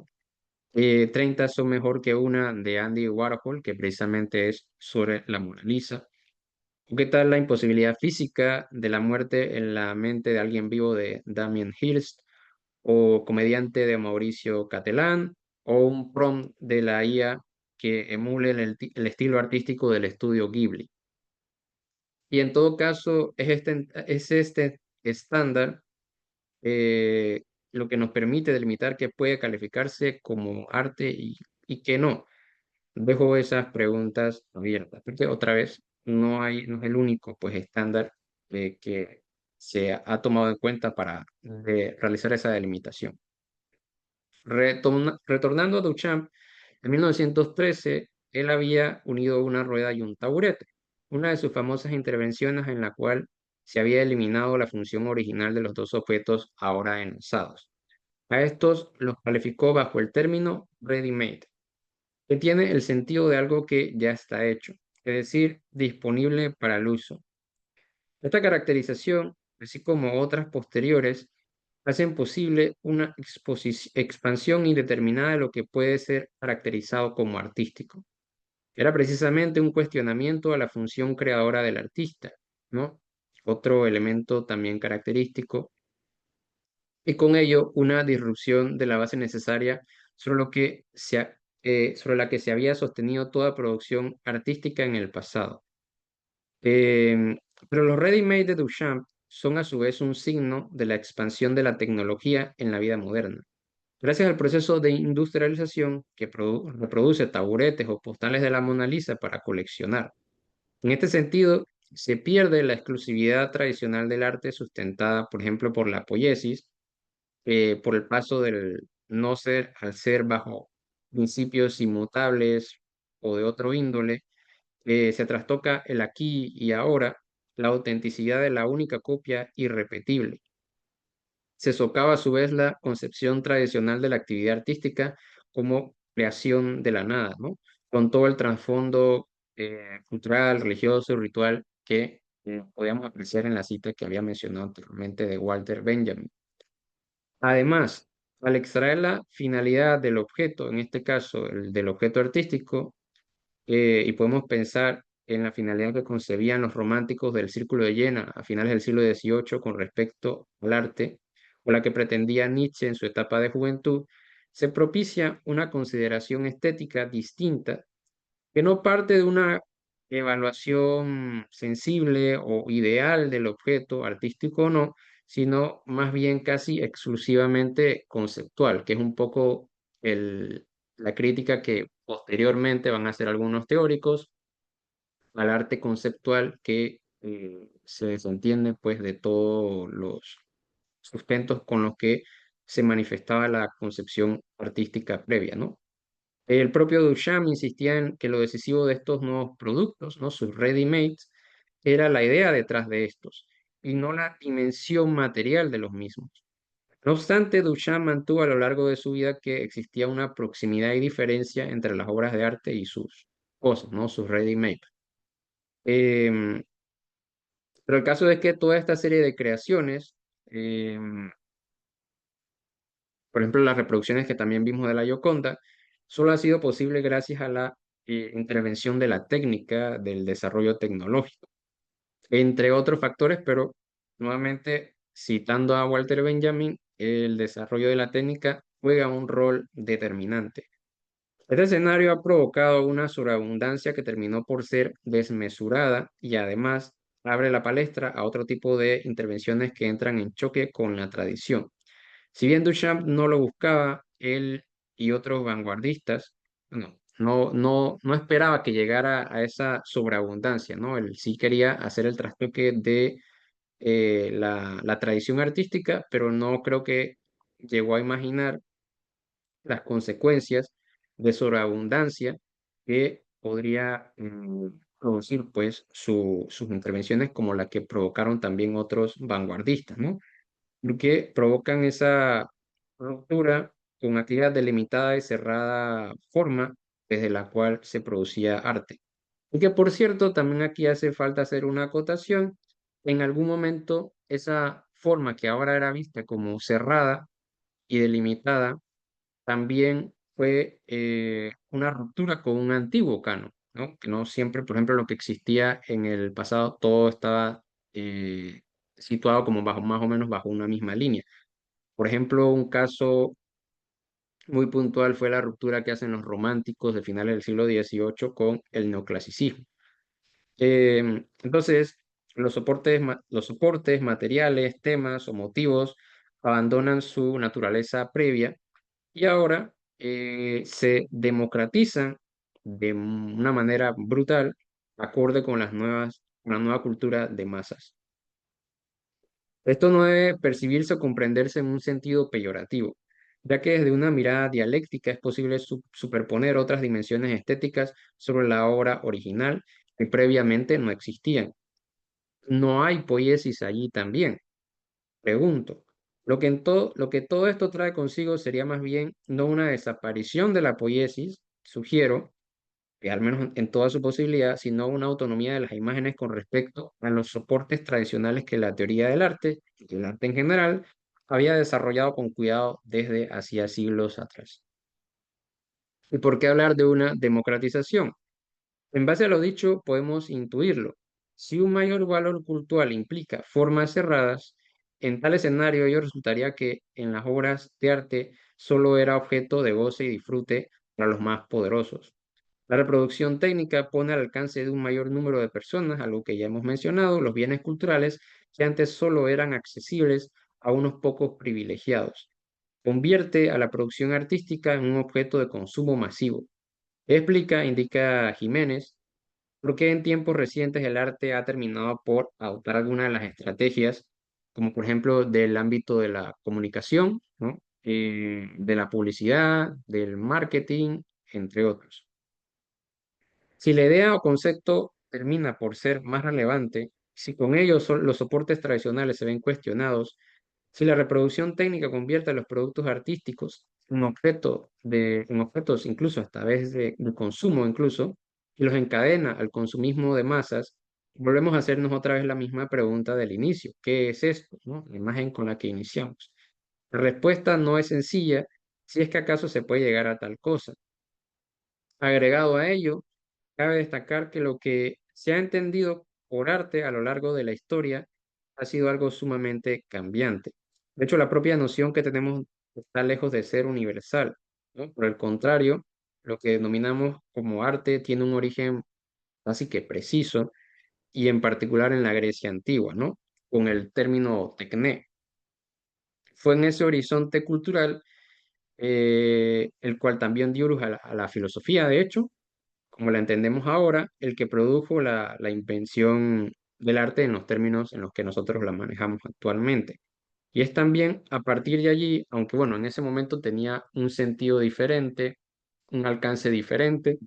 30 son mejor que una de Andy Warhol, que precisamente es sobre la Mona Lisa. ¿O qué tal la imposibilidad física de la muerte en la mente de alguien vivo de Damien Hirst? ¿O comediante de Mauricio Catalán? ¿O un prompt de la IA que emule el estilo artístico del estudio Ghibli? Y en todo caso, es este estándar eh, lo que nos permite delimitar qué puede calificarse como arte y qué no. Dejo esas preguntas abiertas, porque otra vez no es el único pues, estándar que se ha tomado en cuenta para realizar esa delimitación. Retornando a Duchamp, en 1913 él había unido una rueda y un taburete, una de sus famosas intervenciones en la cual se había eliminado la función original de los dos objetos ahora enlazados. A estos los calificó bajo el término ready-made, que tiene el sentido de algo que ya está hecho, es decir, disponible para el uso. Esta caracterización, así como otras posteriores, hacen posible una expansión indeterminada de lo que puede ser caracterizado como artístico. Era precisamente un cuestionamiento a la función creadora del artista, ¿no? Otro elemento también característico, y con ello una disrupción de la base necesaria sobre la que se había sostenido toda producción artística en el pasado. Pero los ready-made de Duchamp son a su vez un signo de la expansión de la tecnología en la vida moderna. Gracias al proceso de industrialización que reproduce taburetes o postales de la Mona Lisa para coleccionar. En este sentido, se pierde la exclusividad tradicional del arte sustentada, por ejemplo, por la poiesis, por el paso del no ser al ser bajo principios inmutables o de otro índole, se trastoca el aquí y ahora, la autenticidad de la única copia irrepetible. Se socava a su vez la concepción tradicional de la actividad artística como creación de la nada, ¿no? Con todo el trasfondo cultural, religioso, ritual que podíamos apreciar en la cita que había mencionado anteriormente de Walter Benjamin. Además, al extraer la finalidad del objeto, en este caso el del objeto artístico, y podemos pensar en la finalidad que concebían los románticos del Círculo de Jena a finales del siglo XVIII con respecto al arte, o la que pretendía Nietzsche en su etapa de juventud, se propicia una consideración estética distinta que no parte de una evaluación sensible o ideal del objeto artístico o no, sino más bien casi exclusivamente conceptual, que es un poco la crítica que posteriormente van a hacer algunos teóricos al arte conceptual que se desentiende pues de todos los sustentos con los que se manifestaba la concepción artística previa, ¿no? El propio Duchamp insistía en que lo decisivo de estos nuevos productos, ¿no? Sus ready-mades, era la idea detrás de estos y no la dimensión material de los mismos. No obstante, Duchamp mantuvo a lo largo de su vida que existía una proximidad y diferencia entre las obras de arte y sus cosas, ¿no? Sus ready-made. Em, pero el caso es que toda esta serie de creaciones, em, por ejemplo, las reproducciones que también vimos de la Gioconda, solo ha sido posible gracias a la intervención de la técnica, del desarrollo tecnológico, entre otros factores, pero nuevamente citando a Walter Benjamin, el desarrollo de la técnica juega un rol determinante. Este escenario ha provocado una sobreabundancia que terminó por ser desmesurada y además abre la palestra a otro tipo de intervenciones que entran en choque con la tradición. Si bien Duchamp no lo buscaba, él y otros vanguardistas, no esperaba que llegara a esa sobreabundancia, ¿no? Él sí quería hacer el trastoque de la tradición artística, pero no creo que llegó a imaginar las consecuencias de sobreabundancia que podría producir pues sus intervenciones como la que provocaron también otros vanguardistas, ¿no? Porque provocan esa ruptura con aquella delimitada y cerrada forma desde la cual se producía arte. Y que por cierto, también aquí hace falta hacer una acotación. En algún momento esa forma que ahora era vista como cerrada y delimitada también fue una ruptura con un antiguo canon, ¿no? Que no siempre, por ejemplo, lo que existía en el pasado, todo estaba eh, situado como bajo, más o menos bajo una misma línea. Por ejemplo, un caso muy puntual fue la ruptura que hacen los románticos de finales del siglo XVIII con el neoclasicismo. Entonces, los soportes, materiales, temas o motivos abandonan su naturaleza previa y ahora se democratizan de una manera brutal, acorde con con la nueva cultura de masas. Esto no debe percibirse o comprenderse en un sentido peyorativo, ya que desde una mirada dialéctica es posible superponer otras dimensiones estéticas sobre la obra original que previamente no existían. No hay poiesis allí también. Pregunto, lo que todo esto trae consigo sería más bien no una desaparición de la poiesis, sugiero, que al menos en toda su posibilidad, sino una autonomía de las imágenes con respecto a los soportes tradicionales que la teoría del arte, y el arte en general, había desarrollado con cuidado desde hacía siglos atrás. ¿Y por qué hablar de una democratización? En base a lo dicho, podemos intuirlo. Si un mayor valor cultural implica formas cerradas, en tal escenario ello resultaría que en las obras de arte solo era objeto de goce y disfrute para los más poderosos. La reproducción técnica pone al alcance de un mayor número de personas, algo que ya hemos mencionado, los bienes culturales que antes solo eran accesibles a unos pocos privilegiados. Convierte a la producción artística en un objeto de consumo masivo. Explica, indica Jiménez, por qué en tiempos recientes el arte ha terminado por adoptar algunas de las estrategias, como por ejemplo del ámbito de la comunicación, ¿no? De la publicidad, del marketing, entre otros. Si la idea o concepto termina por ser más relevante, si con ello los soportes tradicionales se ven cuestionados, si la reproducción técnica convierte a los productos artísticos en objetos incluso hasta vez de consumo incluso, y los encadena al consumismo de masas, volvemos a hacernos otra vez la misma pregunta del inicio. ¿Qué es esto, no? La imagen con la que iniciamos. La respuesta no es sencilla, si es que acaso se puede llegar a tal cosa. Agregado a ello, cabe destacar que lo que se ha entendido por arte a lo largo de la historia ha sido algo sumamente cambiante. De hecho, la propia noción que tenemos está lejos de ser universal, ¿no? Por el contrario, lo que denominamos como arte tiene un origen casi que preciso y en particular en la Grecia antigua, ¿no? Con el término tecné. Fue en ese horizonte cultural el cual también dio luz a a la filosofía, de hecho, como la entendemos ahora, el que produjo la invención del arte en los términos en los que nosotros la manejamos actualmente. Y es también a partir de allí, aunque bueno, en ese momento tenía un sentido diferente, un alcance diferente,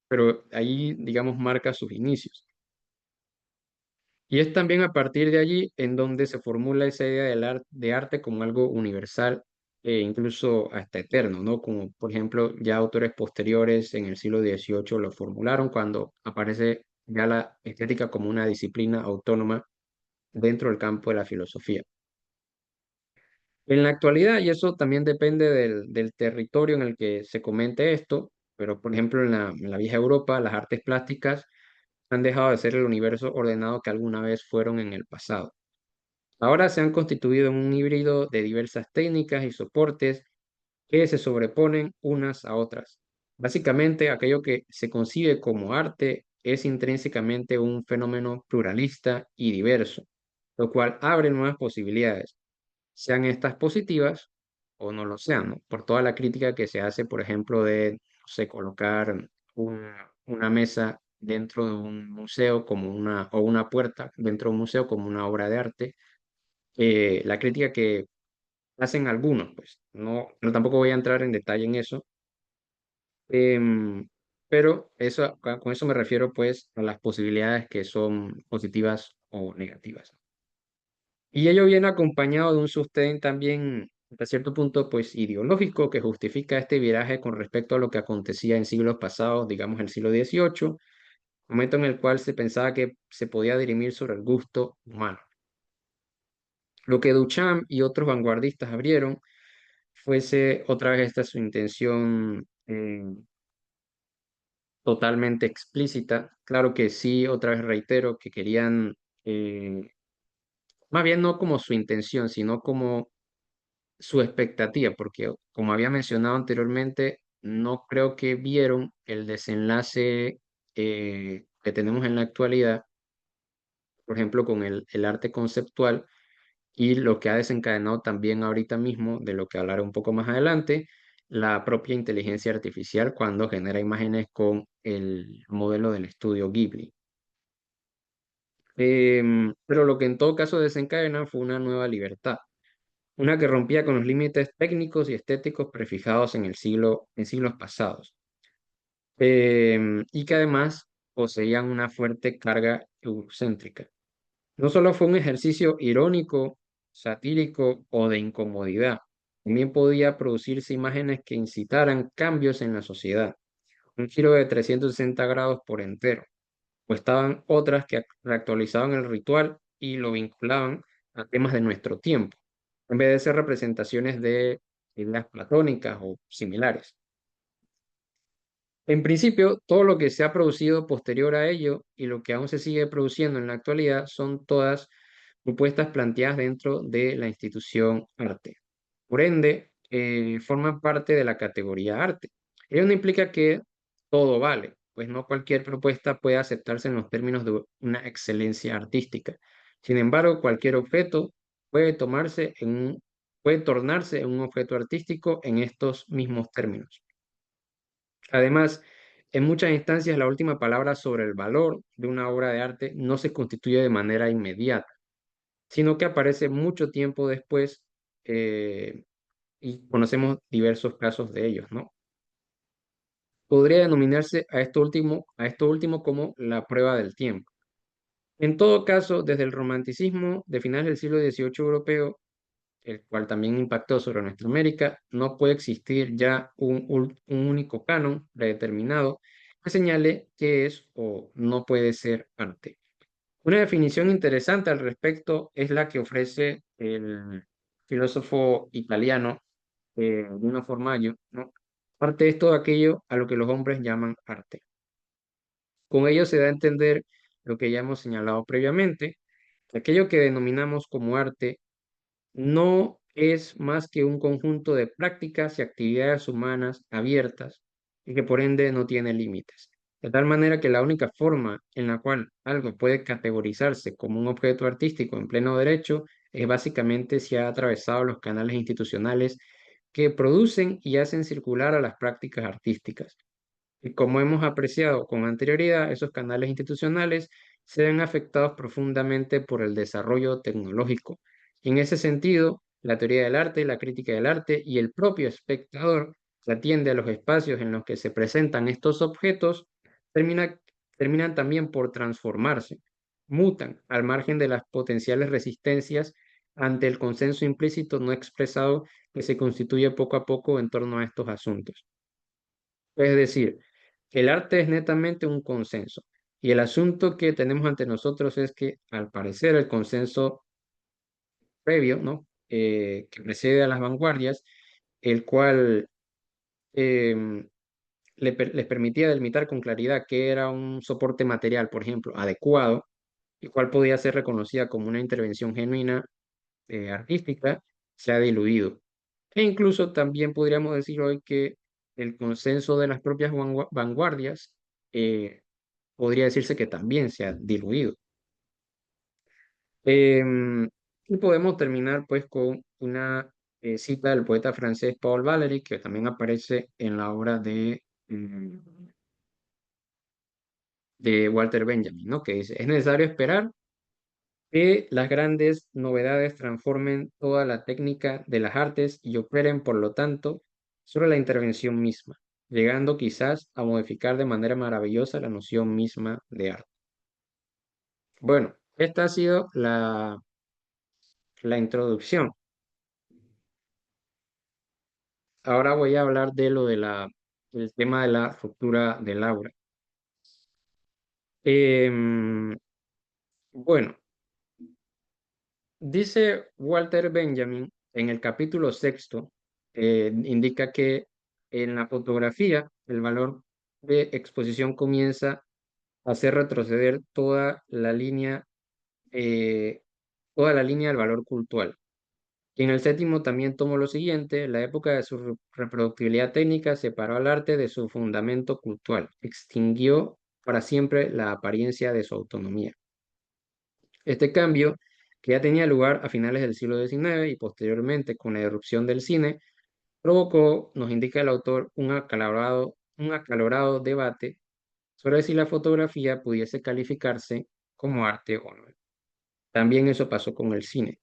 pero ahí, digamos, marca sus inicios. Y es también a partir de allí en donde se formula esa idea de arte como algo universal e incluso hasta eterno, ¿no? Como por ejemplo ya autores posteriores en el siglo XVIII lo formularon cuando aparece ya la estética como una disciplina autónoma dentro del campo de la filosofía. En la actualidad, y eso también depende del territorio en el que se comente esto, pero por ejemplo en la vieja Europa las artes plásticas han dejado de ser el universo ordenado que alguna vez fueron en el pasado. Ahora se han constituido en un híbrido de diversas técnicas y soportes que se sobreponen unas a otras. Básicamente, aquello que se concibe como arte es intrínsecamente un fenómeno pluralista y diverso, lo cual abre nuevas posibilidades, sean estas positivas o no lo sean, ¿no? Por toda la crítica que se hace, por ejemplo, de, no sé, colocar una mesa dentro de un museo como o una puerta dentro de un museo como una obra de arte. La crítica que hacen algunos, pues no tampoco voy a entrar en detalle en eso, pero con eso me refiero pues a las posibilidades que son positivas o negativas. Y ello viene acompañado de un sostén también, hasta cierto punto, pues ideológico que justifica este viraje con respecto a lo que acontecía en siglos pasados, digamos el siglo XVIII, momento en el cual se pensaba que se podía dirimir sobre el gusto humano. Lo que Duchamp y otros vanguardistas abrieron fuese otra vez esta su intención totalmente explícita. Claro que sí, otra vez reitero que querían, más bien no como su intención, sino como su expectativa, porque como había mencionado anteriormente, no creo que vieron el desenlace que tenemos en la actualidad, por ejemplo, con el arte conceptual y lo que ha desencadenado también ahorita mismo, de lo que hablaré un poco más adelante, la propia inteligencia artificial cuando genera imágenes con el modelo del estudio Ghibli. Pero lo que en todo caso desencadena fue una nueva libertad, una que rompía con los límites técnicos y estéticos prefijados en siglos pasados, y que además poseían una fuerte carga eurocéntrica. No solo fue un ejercicio irónico, satírico o de incomodidad, también podía producirse imágenes que incitaran cambios en la sociedad, un giro de 360 grados por entero, o estaban otras que reactualizaban el ritual y lo vinculaban a temas de nuestro tiempo, en vez de ser representaciones de ideas platónicas o similares. En principio, todo lo que se ha producido posterior a ello y lo que aún se sigue produciendo en la actualidad son todas propuestas planteadas dentro de la institución arte. Por ende, forman parte de la categoría arte. Ello no implica que todo vale, pues no cualquier propuesta puede aceptarse en los términos de una excelencia artística. Sin embargo, cualquier objeto puede puede tornarse en un objeto artístico en estos mismos términos. Además, en muchas instancias la última palabra sobre el valor de una obra de arte no se constituye de manera inmediata, sino que aparece mucho tiempo después, y conocemos diversos casos de ellos, ¿no? Podría denominarse a esto último como la prueba del tiempo. En todo caso, desde el romanticismo de finales del siglo XVIII europeo, el cual también impactó sobre nuestra América, no puede existir ya un único canon predeterminado que señale qué es o no puede ser arte. Una definición interesante al respecto es la que ofrece el filósofo italiano Bruno Formaggio, ¿no? Arte es todo aquello a lo que los hombres llaman arte. Con ello se da a entender lo que ya hemos señalado previamente, que aquello que denominamos como arte no es más que un conjunto de prácticas y actividades humanas abiertas y que por ende no tiene límites. De tal manera que la única forma en la cual algo puede categorizarse como un objeto artístico en pleno derecho es básicamente si ha atravesado los canales institucionales que producen y hacen circular a las prácticas artísticas. Y como hemos apreciado con anterioridad, esos canales institucionales se ven afectados profundamente por el desarrollo tecnológico. Y en ese sentido, la teoría del arte, la crítica del arte y el propio espectador que atiende a los espacios en los que se presentan estos objetos termina- terminan también por transformarse, mutan al margen de las potenciales resistencias ante el consenso implícito no expresado que se constituye poco a poco en torno a estos asuntos. Es decir, el arte es netamente un consenso. Y el asunto que tenemos ante nosotros es que, al parecer, el consenso previo, ¿no? Que precede a las vanguardias, el cual em, les permitía delimitar con claridad qué era un soporte material, por ejemplo, adecuado, y cuál podía ser reconocida como una intervención genuina artística, se ha diluido. E incluso también podríamos decir hoy que el consenso de las propias vanguardias podría decirse que también se ha diluido. Em, y podemos terminar pues con una cita del poeta francés Paul Valéry, que también aparece en la obra de Walter Benjamin, ¿no? Que dice, es necesario esperar que las grandes novedades transformen toda la técnica de las artes y operen, por lo tanto, sobre la intervención misma, llegando quizás a modificar de manera maravillosa la noción misma de arte. Bueno, esta ha sido la introducción. Ahora voy a hablar de del tema de la ruptura del aura. Bueno, dice Walter Benjamin en el capítulo sexto, indica que en la fotografía el valor de exposición comienza a hacer retroceder toda la línea del valor cultural. Y en el séptimo también tomó lo siguiente: la época de su reproductibilidad técnica separó al arte de su fundamento cultural, extinguió para siempre la apariencia de su autonomía. Este cambio, que ya tenía lugar a finales del siglo XIX y posteriormente con la irrupción del cine, provocó, nos indica el autor, un acalorado debate sobre si la fotografía pudiese calificarse como arte o no. También eso pasó con el cine,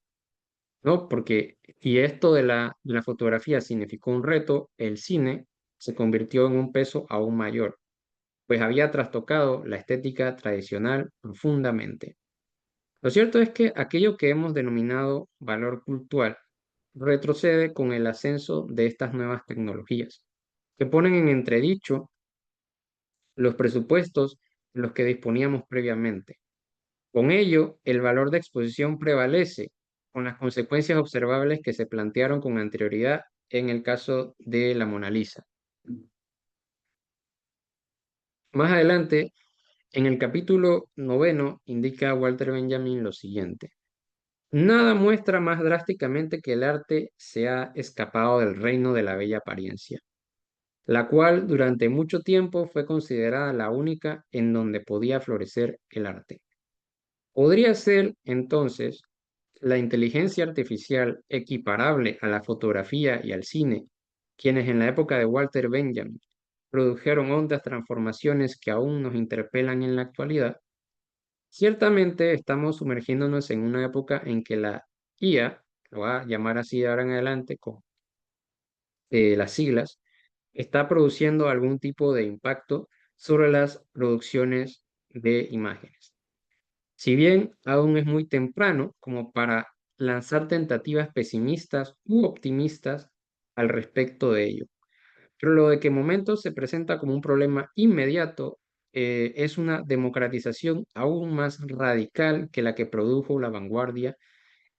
¿no? Porque si esto de la fotografía significó un reto, el cine se convirtió en un peso aún mayor, pues había trastocado la estética tradicional profundamente. Lo cierto es que aquello que hemos denominado valor cultural retrocede con el ascenso de estas nuevas tecnologías, que ponen en entredicho los presupuestos de los que disponíamos previamente. Con ello, el valor de exposición prevalece, con las consecuencias observables que se plantearon con anterioridad en el caso de la Mona Lisa. Más adelante, en el capítulo 9, indica Walter Benjamin lo siguiente: nada muestra más drásticamente que el arte se ha escapado del reino de la bella apariencia, la cual durante mucho tiempo fue considerada la única en donde podía florecer el arte. Podría ser, entonces, la inteligencia artificial equiparable a la fotografía y al cine, quienes en la época de Walter Benjamin produjeron hondas transformaciones que aún nos interpelan en la actualidad. Ciertamente estamos sumergiéndonos en una época en que la IA, lo voy a llamar así de ahora en adelante con las siglas, está produciendo algún tipo de impacto sobre las producciones de imágenes. Si bien aún es muy temprano como para lanzar tentativas pesimistas u optimistas al respecto de ello, pero lo de que momentos se presenta como un problema inmediato es una democratización aún más radical que la que produjo la vanguardia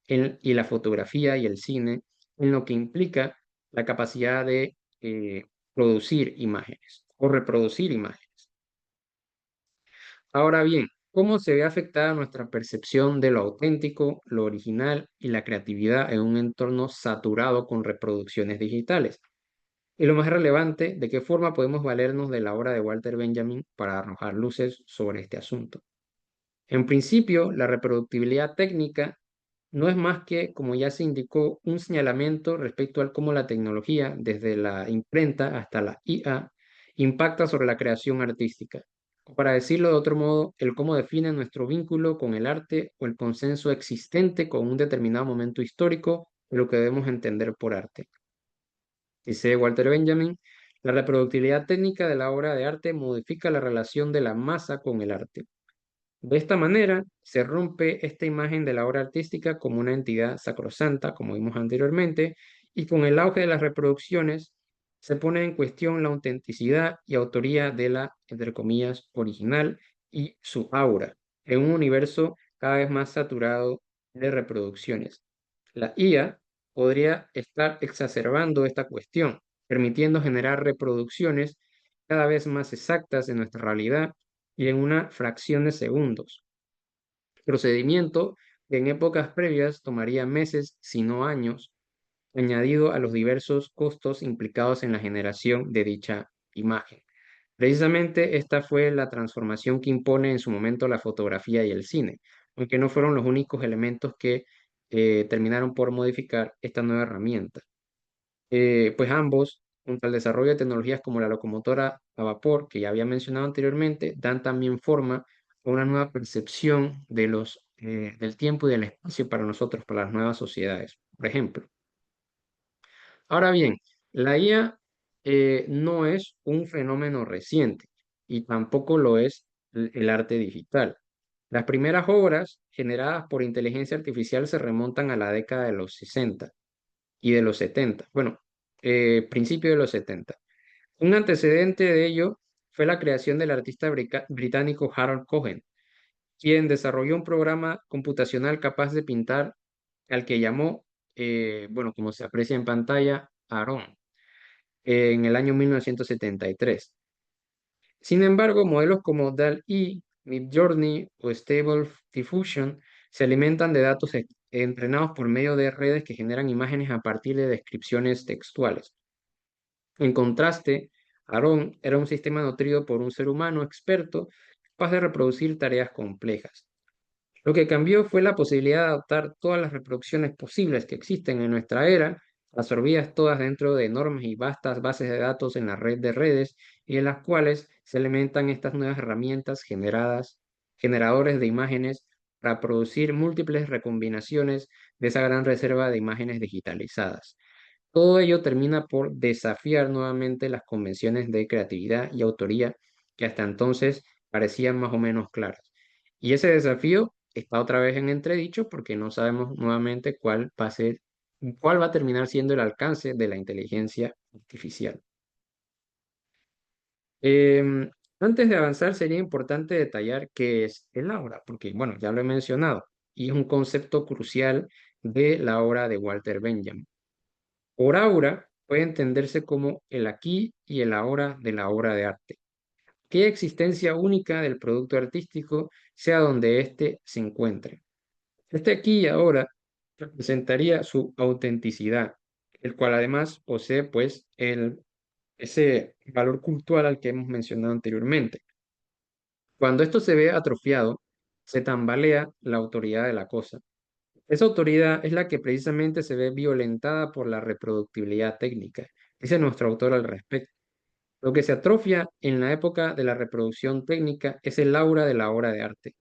y la fotografía y el cine, en lo que implica la capacidad de producir imágenes o reproducir imágenes. Ahora bien, ¿cómo se ve afectada nuestra percepción de lo auténtico, lo original y la creatividad en un entorno saturado con reproducciones digitales? Y lo más relevante, ¿de qué forma podemos valernos de la obra de Walter Benjamin para arrojar luces sobre este asunto? En principio, la reproductibilidad técnica no es más que, como ya se indicó, un señalamiento respecto al cómo la tecnología, desde la imprenta hasta la IA, impacta sobre la creación artística. O para decirlo de otro modo, el cómo define nuestro vínculo con el arte o el consenso existente con un determinado momento histórico de lo que debemos entender por arte. Dice Walter Benjamin, la reproductibilidad técnica de la obra de arte modifica la relación de la masa con el arte. De esta manera, se rompe esta imagen de la obra artística como una entidad sacrosanta, como vimos anteriormente, y con el auge de las reproducciones se pone en cuestión la autenticidad y autoría de la, entre comillas, original y su aura, en un universo cada vez más saturado de reproducciones. La IA podría estar exacerbando esta cuestión, permitiendo generar reproducciones cada vez más exactas en nuestra realidad y en una fracción de segundos. Procedimiento que en épocas previas tomaría meses, si no años, añadido a los diversos costos implicados en la generación de dicha imagen. Precisamente esta fue la transformación que impone en su momento la fotografía y el cine, aunque no fueron los únicos elementos que terminaron por modificar esta nueva herramienta. Pues ambos, junto al desarrollo de tecnologías como la locomotora a vapor, que ya había mencionado anteriormente, dan también forma a una nueva percepción de del tiempo y del espacio para nosotros, para las nuevas sociedades. Por ejemplo, ahora bien, la IA no es un fenómeno reciente y tampoco lo es el arte digital. Las primeras obras generadas por inteligencia artificial se remontan a la década de los 60 y de los 70. Bueno, principio de los 70. Un antecedente de ello fue la creación del artista británico Harold Cohen, quien desarrolló un programa computacional capaz de pintar al que llamó, bueno, como se aprecia en pantalla, Aaron, en el año 1973. Sin embargo, modelos como DALL-E, Midjourney o Stable Diffusion se alimentan de datos entrenados por medio de redes que generan imágenes a partir de descripciones textuales. En contraste, Aaron era un sistema nutrido por un ser humano experto capaz de reproducir tareas complejas. Lo que cambió fue la posibilidad de adaptar todas las reproducciones posibles que existen en nuestra era, absorbidas todas dentro de enormes y vastas bases de datos en la red de redes, y en las cuales se alimentan estas nuevas herramientas generadores de imágenes para producir múltiples recombinaciones de esa gran reserva de imágenes digitalizadas. Todo ello termina por desafiar nuevamente las convenciones de creatividad y autoría que hasta entonces parecían más o menos claras. Y ese desafío está otra vez en entredicho porque no sabemos nuevamente cuál va a terminar siendo el alcance de la inteligencia artificial. Em, Antes de avanzar, sería importante detallar qué es el aura, porque, bueno, ya lo he mencionado, y es un concepto crucial de la obra de Walter Benjamin. Por aura puede entenderse como el aquí y el ahora de la obra de arte. Qué existencia única del producto artístico, sea donde éste se encuentre. Este aquí y ahora representaría su autenticidad, el cual además posee pues ese valor cultural al que hemos mencionado anteriormente. Cuando esto se ve atrofiado, se tambalea la autoridad de la cosa. Esa autoridad es la que precisamente se ve violentada por la reproductibilidad técnica, dice nuestro autor al respecto. Lo que se atrofia en la época de la reproducción técnica es el aura de la obra de arte.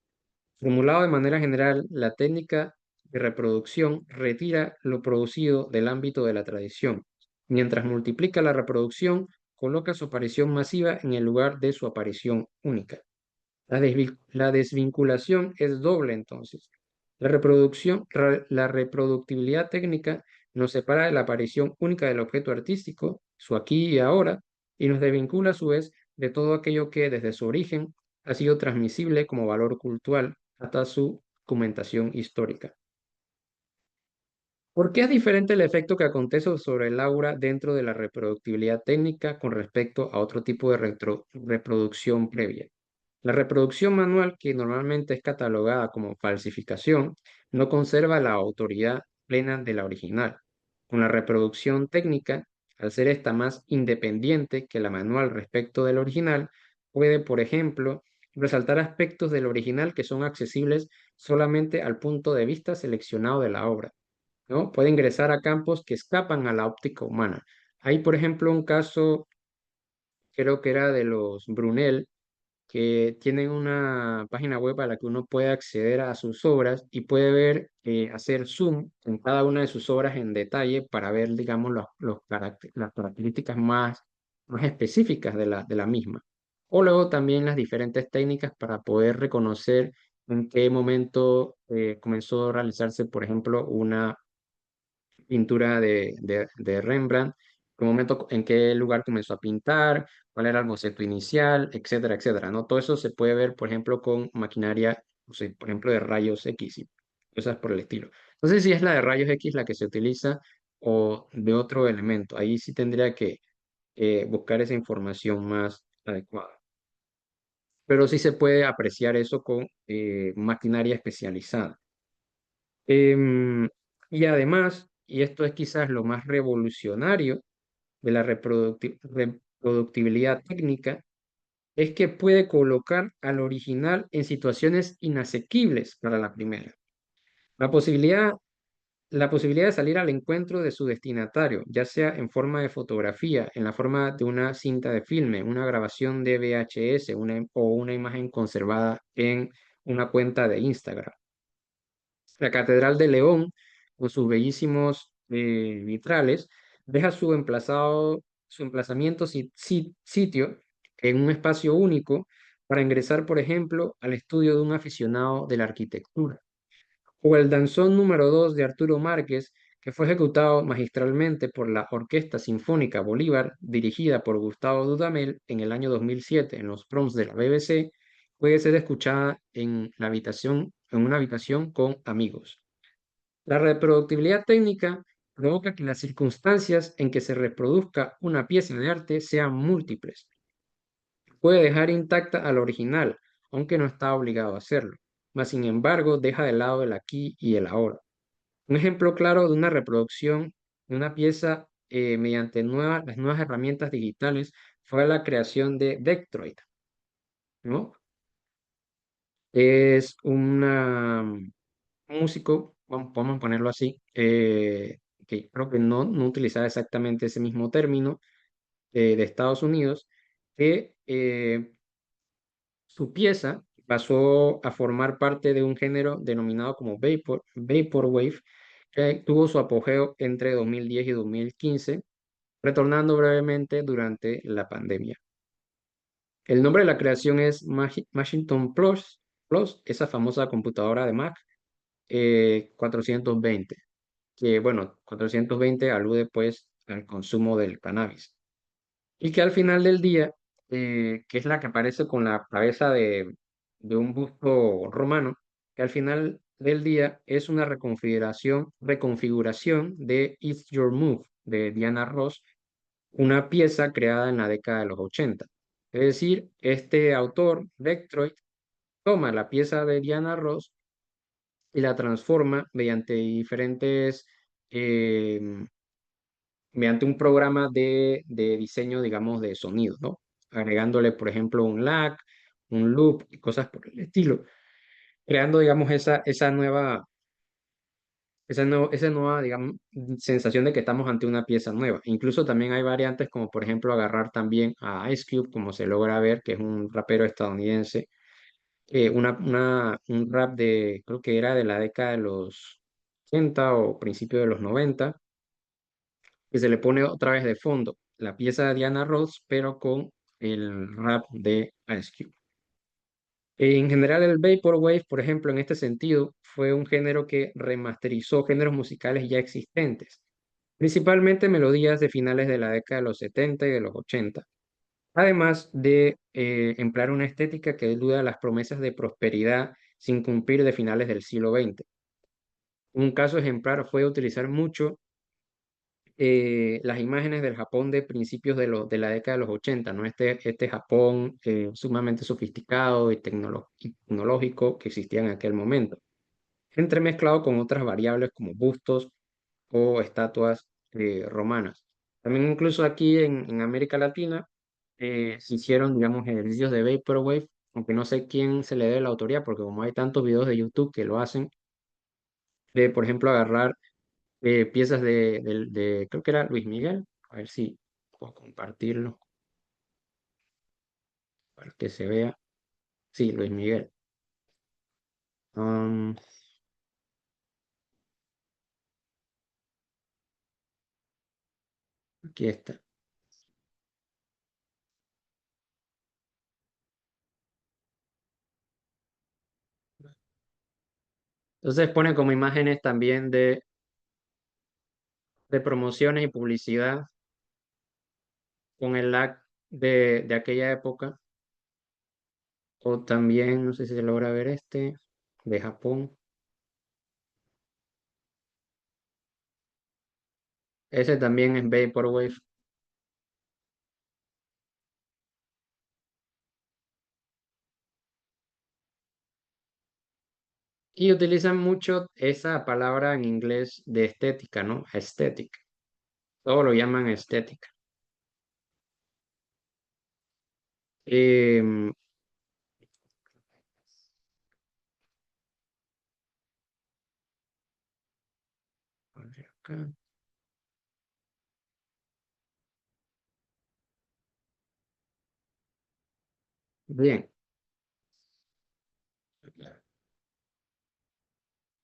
Formulado de manera general, la técnica de reproducción retira lo producido del ámbito de la tradición, mientras multiplica la reproducción, coloca su aparición masiva en el lugar de su aparición única. La desvinculación es doble entonces. La reproductibilidad técnica nos separa de la aparición única del objeto artístico, su aquí y ahora, y nos desvincula a su vez de todo aquello que desde su origen ha sido transmisible como valor cultural hasta su documentación histórica. ¿Por qué es diferente el efecto que acontece sobre el aura dentro de la reproductibilidad técnica con respecto a otro tipo de reproducción previa? La reproducción manual, que normalmente es catalogada como falsificación, no conserva la autoridad plena de la original. Con la reproducción técnica, al ser esta más independiente que la manual respecto del original, puede, por ejemplo, resaltar aspectos del original que son accesibles solamente al punto de vista seleccionado de la obra, ¿no? Puede ingresar a campos que escapan a la óptica humana. Hay, por ejemplo, un caso, creo que era de los Brunel, que tienen una página web a la que uno puede acceder a sus obras y puede ver, hacer zoom en cada una de sus obras en detalle para ver, digamos, las características más específicas de la misma. O luego también las diferentes técnicas para poder reconocer en qué momento comenzó a realizarse, por ejemplo, una pintura de Rembrandt, en qué lugar comenzó a pintar, cuál era el boceto inicial, etcétera, etcétera, ¿no? Todo eso se puede ver, por ejemplo, con maquinaria, o sea, por ejemplo, de rayos X y cosas por el estilo. No sé si es la de rayos X la que se utiliza o de otro elemento. Ahí sí tendría que buscar esa información más adecuada. Pero sí se puede apreciar eso con maquinaria especializada. Y además, y esto es quizás lo más revolucionario de la reproductibilidad técnica, es que puede colocar al original en situaciones inasequibles para la primera. La posibilidad, la posibilidad de salir al encuentro de su destinatario, ya sea en forma de fotografía, en la forma de una cinta de filme, una grabación de VHS o una imagen conservada en una cuenta de Instagram. La Catedral de León, con sus bellísimos vitrales, deja su emplazamiento sitio en un espacio único para ingresar, por ejemplo, al estudio de un aficionado de la arquitectura. O el danzón número 2 de Arturo Márquez, que fue ejecutado magistralmente por la Orquesta Sinfónica Bolívar, dirigida por Gustavo Dudamel en el año 2007 en los proms de la BBC, puede ser escuchada en una habitación con amigos. La reproductibilidad técnica provoca que las circunstancias en que se reproduzca una pieza de arte sean múltiples. Puede dejar intacta al original, aunque no está obligado a hacerlo, mas sin embargo deja de lado el aquí y el ahora. Un ejemplo claro de una reproducción de una pieza mediante las nuevas herramientas digitales fue la creación de Dectroid, ¿no? Es un músico, vamos a ponerlo así, que creo que no utilizaba exactamente ese mismo término, de Estados Unidos, que su pieza pasó a formar parte de un género denominado como Vaporwave, que tuvo su apogeo entre 2010 y 2015, retornando brevemente durante la pandemia. El nombre de la creación es Macintosh Plus, esa famosa computadora de Mac 420, que bueno, 420 alude pues al consumo del cannabis. Y que al final del día, que es la que aparece con la cabeza de un busto romano, que al final del día es una reconfiguración de It's Your Move de Diana Ross, una pieza creada en la década de los 80. Es decir, este autor, Vectroid, toma la pieza de Diana Ross y la transforma eh, mediante un programa de diseño, digamos, de sonido, ¿no? Agregándole, por ejemplo, un lag, un loop y cosas por el estilo, creando, digamos, esa nueva, digamos, sensación de que estamos ante una pieza nueva. Incluso también hay variantes como, por ejemplo, agarrar también a Ice Cube, como se logra ver, que es un rapero estadounidense, un rap creo que era de la década de los 80 o principio de los 90, que se le pone otra vez de fondo la pieza de Diana Ross, pero con el rap de Ice Cube. En general, el Vaporwave, por ejemplo, en este sentido, fue un género que remasterizó géneros musicales ya existentes, principalmente melodías de finales de la década de los 70 y de los 80, además de emplear una estética que eluda las promesas de prosperidad sin cumplir de finales del siglo XX. Un caso ejemplar fue utilizar mucho las imágenes del Japón de principios de la década de los 80, ¿no? Este Japón sumamente sofisticado y tecnológico que existía en aquel momento, entremezclado con otras variables como bustos o estatuas romanas. También incluso aquí en América Latina se hicieron, digamos, ejercicios de Vaporwave, aunque no sé quién se le dé la autoría, porque como hay tantos videos de YouTube que lo hacen, de, por ejemplo, agarrar piezas creo que era Luis Miguel, a ver si puedo compartirlo para que se vea. Sí, Luis Miguel. Um, Aquí está. Entonces pone como imágenes también de promociones y publicidad con el lag de aquella época. O también, no sé si se logra ver de Japón. Ese también es Vaporwave. Y utilizan mucho esa palabra en inglés de estética, ¿no? Aesthetic. Todo lo llaman estética. Em, a ver acá. Bien.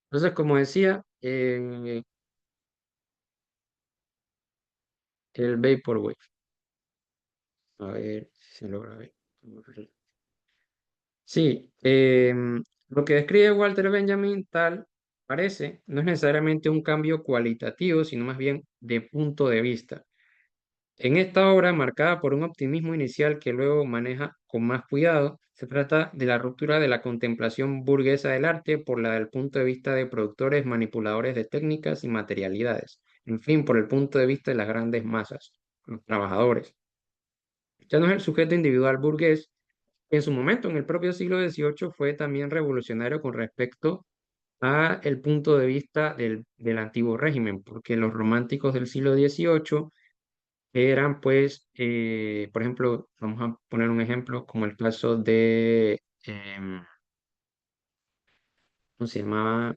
Entonces, como decía, el Vaporwave. A ver si se logra ver. Sí, lo que describe Walter Benjamin tal parece, no es necesariamente un cambio cualitativo, sino más bien de punto de vista. En esta obra, marcada por un optimismo inicial que luego maneja con más cuidado, se trata de la ruptura de la contemplación burguesa del arte por la del punto de vista de productores manipuladores de técnicas y materialidades, en fin, por el punto de vista de las grandes masas, los trabajadores. Ya no es el sujeto individual burgués, que en su momento, en el propio siglo XVIII, fue también revolucionario con respecto a el punto de vista del antiguo régimen, porque los románticos del siglo XVIII eran pues, por ejemplo, vamos a poner un ejemplo como el caso de, ¿cómo se llamaba?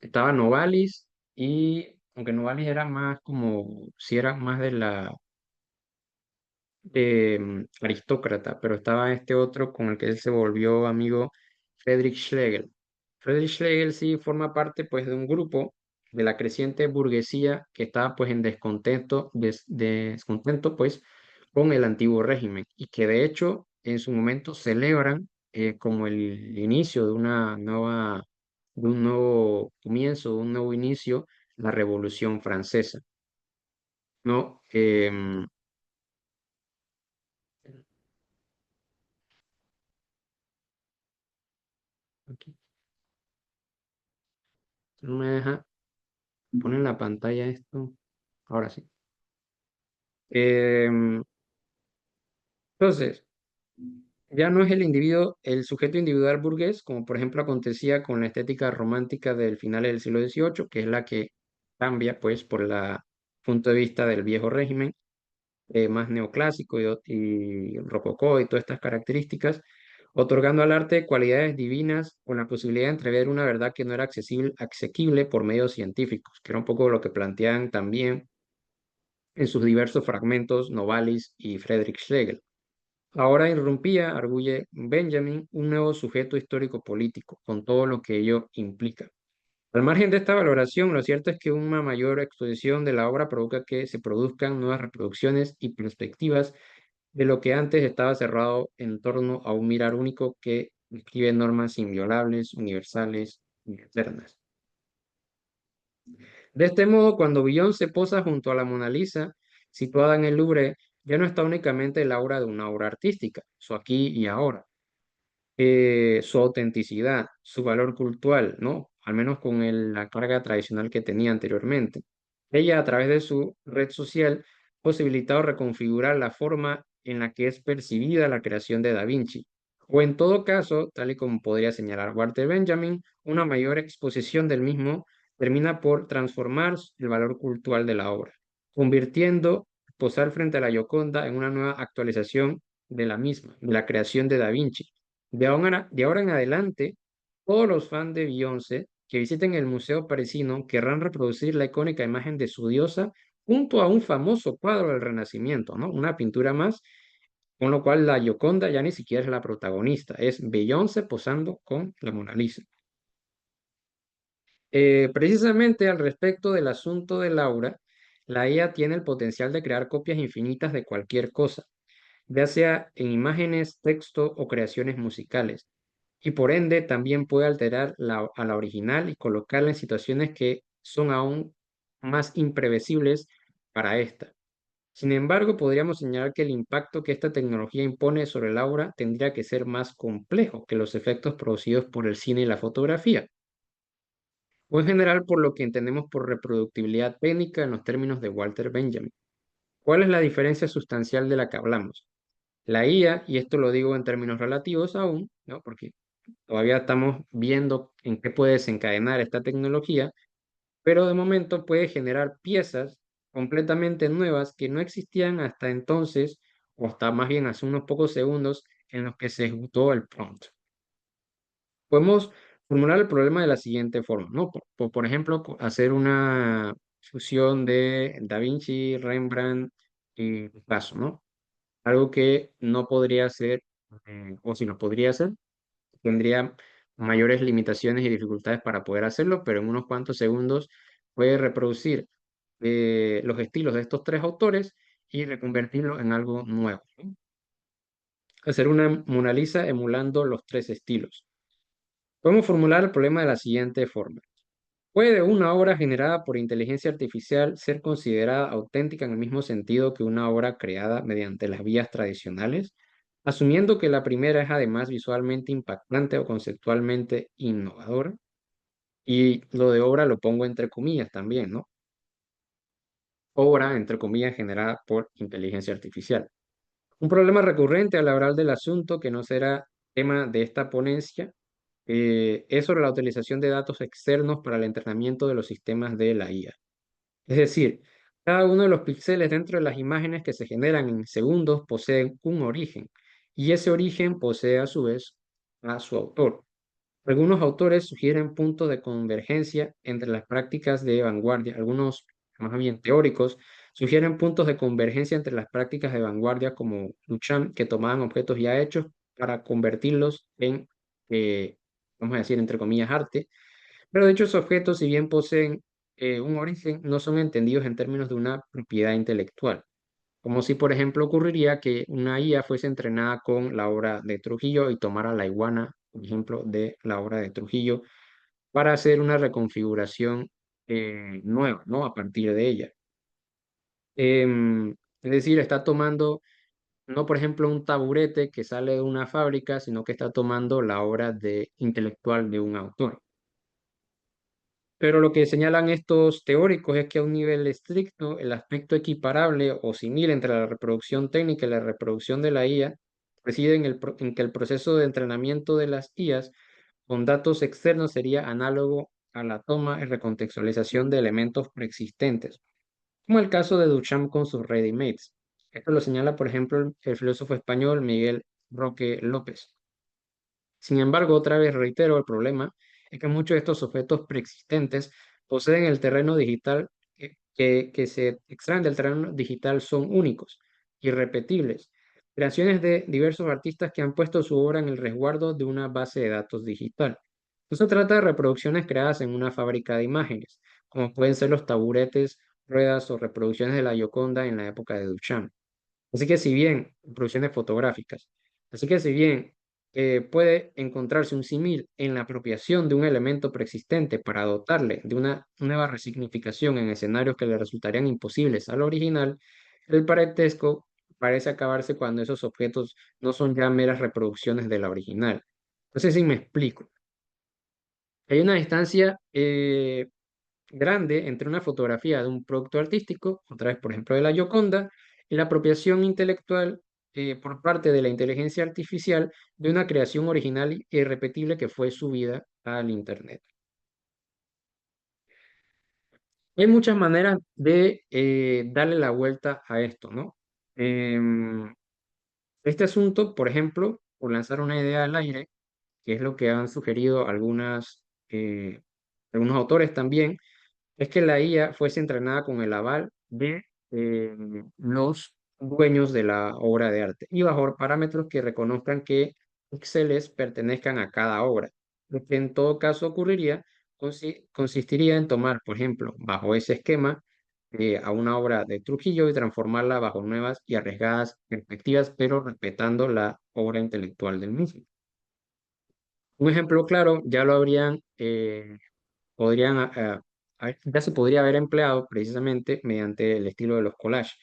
Estaba Novalis y, aunque Novalis era más como, si era más de la aristócrata, pero estaba este otro con el que él se volvió amigo, Friedrich Schlegel. Friedrich Schlegel sí forma parte pues de un grupo de la creciente burguesía que estaba pues en descontento pues con el antiguo régimen y que de hecho en su momento celebran como el inicio de de un nuevo comienzo, de un nuevo inicio, la Revolución Francesa, ¿no? Aquí no me deja poner en la pantalla esto. Ahora sí. Em, entonces, ya no es el individuo, el sujeto individual burgués, como por ejemplo acontecía con la estética romántica del final del siglo XVIII, que es la que cambia pues por el punto de vista del viejo régimen, más neoclásico y rococó y todas estas características, otorgando al arte cualidades divinas con la posibilidad de entrever una verdad que no era asequible por medios científicos, que era un poco lo que plantean también en sus diversos fragmentos Novalis y Friedrich Schlegel. Ahora irrumpía, arguye Benjamin, un nuevo sujeto histórico político, con todo lo que ello implica. Al margen de esta valoración, lo cierto es que una mayor exposición de la obra provoca que se produzcan nuevas reproducciones y perspectivas de lo que antes estaba cerrado en torno a un mirar único que describe normas inviolables, universales y eternas. De este modo, cuando Villon se posa junto a la Mona Lisa, situada en el Louvre, ya no está únicamente la obra de una obra artística, su aquí y ahora, su autenticidad, su valor cultural, ¿no? Al menos con la carga tradicional que tenía anteriormente. Ella, a través de su red social, ha posibilitado reconfigurar la forma en la que es percibida la creación de Da Vinci, o en todo caso, tal y como podría señalar Walter Benjamin, una mayor exposición del mismo termina por transformar el valor cultural de la obra, convirtiendo posar frente a la Gioconda en una nueva actualización de la misma, de la creación de Da Vinci. De ahora en adelante, todos los fans de Beyoncé que visiten el Museo Parisino querrán reproducir la icónica imagen de su diosa junto a un famoso cuadro del Renacimiento, ¿no? Una pintura más, con lo cual la Gioconda ya ni siquiera es la protagonista, es Beyoncé posando con la Mona Lisa. Precisamente al respecto del asunto de Laura, la IA tiene el potencial de crear copias infinitas de cualquier cosa, ya sea en imágenes, texto o creaciones musicales, y por ende también puede alterar a la original y colocarla en situaciones que son aún más imprevisibles para esta. Sin embargo, podríamos señalar que el impacto que esta tecnología impone sobre la obra tendría que ser más complejo que los efectos producidos por el cine y la fotografía, o en general por lo que entendemos por reproductibilidad técnica en los términos de Walter Benjamin. ¿Cuál es la diferencia sustancial de la que hablamos? La IA, y esto lo digo en términos relativos aún, ¿no? Porque todavía estamos viendo en qué puede desencadenar esta tecnología, pero de momento puede generar piezas completamente nuevas que no existían hasta entonces, o hasta más bien hace unos pocos segundos en los que se ejecutó el prompt. Podemos formular el problema de la siguiente forma, ¿no? Por ejemplo, hacer una fusión de Da Vinci, Rembrandt y Picasso, ¿no? Algo que no podría hacer, o si lo podría hacer, tendría mayores limitaciones y dificultades para poder hacerlo, pero en unos cuantos segundos puede reproducir los estilos de estos tres autores y reconvertirlo en algo nuevo, ¿no? Hacer una Mona Lisa emulando los tres estilos. Podemos formular el problema de la siguiente forma. ¿Puede una obra generada por inteligencia artificial ser considerada auténtica en el mismo sentido que una obra creada mediante las vías tradicionales, asumiendo que la primera es además visualmente impactante o conceptualmente innovadora? Y lo de obra lo pongo entre comillas también, ¿no? Obra, entre comillas, generada por inteligencia artificial. Un problema recurrente al hablar del asunto, que no será tema de esta ponencia, es sobre la utilización de datos externos para el entrenamiento de los sistemas de la IA. Es decir, cada uno de los píxeles dentro de las imágenes que se generan en segundos poseen un origen, y ese origen posee a su vez a su autor. Algunos autores sugieren puntos de convergencia entre las prácticas de vanguardia. Algunos, más bien teóricos, sugieren puntos de convergencia entre las prácticas de vanguardia como Duchamp, que tomaban objetos ya hechos para convertirlos en, vamos a decir, entre comillas, arte. Pero dichos objetos, si bien poseen un origen, no son entendidos en términos de una propiedad intelectual. Como si, por ejemplo, ocurriría que una IA fuese entrenada con la obra de Trujillo y tomara la iguana, por ejemplo, de la obra de Trujillo para hacer una reconfiguración nueva, ¿no? A partir de ella. Es decir, está tomando, no por ejemplo, un taburete que sale de una fábrica, sino que está tomando la obra intelectual de un autor. Pero lo que señalan estos teóricos es que a un nivel estricto, el aspecto equiparable o similar entre la reproducción técnica y la reproducción de la IA reside en que el proceso de entrenamiento de las IAs con datos externos sería análogo a la toma y recontextualización de elementos preexistentes, como el caso de Duchamp con sus ready-mades. Esto lo señala, por ejemplo, el filósofo español Miguel Roque López. Sin embargo, otra vez reitero, el problema es que muchos de estos objetos preexistentes poseen el terreno digital que se extraen del terreno digital son únicos, irrepetibles, creaciones de diversos artistas que han puesto su obra en el resguardo de una base de datos digital. No se trata de reproducciones creadas en una fábrica de imágenes, como pueden ser los taburetes, ruedas o reproducciones de la Gioconda en la época de Duchamp. Así que si bien, producciones fotográficas, así que si bien puede encontrarse un símil en la apropiación de un elemento preexistente para dotarle de una nueva resignificación en escenarios que le resultarían imposibles al original, el parentesco parece acabarse cuando esos objetos no son ya meras reproducciones de la original. No sé si me explico. Hay una distancia grande entre una fotografía de un producto artístico, otra vez por ejemplo de la Gioconda, y la apropiación intelectual por parte de la inteligencia artificial de una creación original e irrepetible que fue subida al Internet. Hay muchas maneras de darle la vuelta a esto, ¿no? Este asunto, por ejemplo, por lanzar una idea al aire, que es lo que han sugerido algunos autores también, es que la IA fuese entrenada con el aval de los dueños de la obra de arte y bajo parámetros que reconozcan que píxeles pertenezcan a cada obra. Lo que en todo caso ocurriría consistiría en tomar, por ejemplo, bajo ese esquema, a una obra de Trujillo y transformarla bajo nuevas y arriesgadas perspectivas, pero respetando la obra intelectual del mismo. Un ejemplo claro ya lo habrían podrían, ya se podría haber empleado precisamente mediante el estilo de los collages,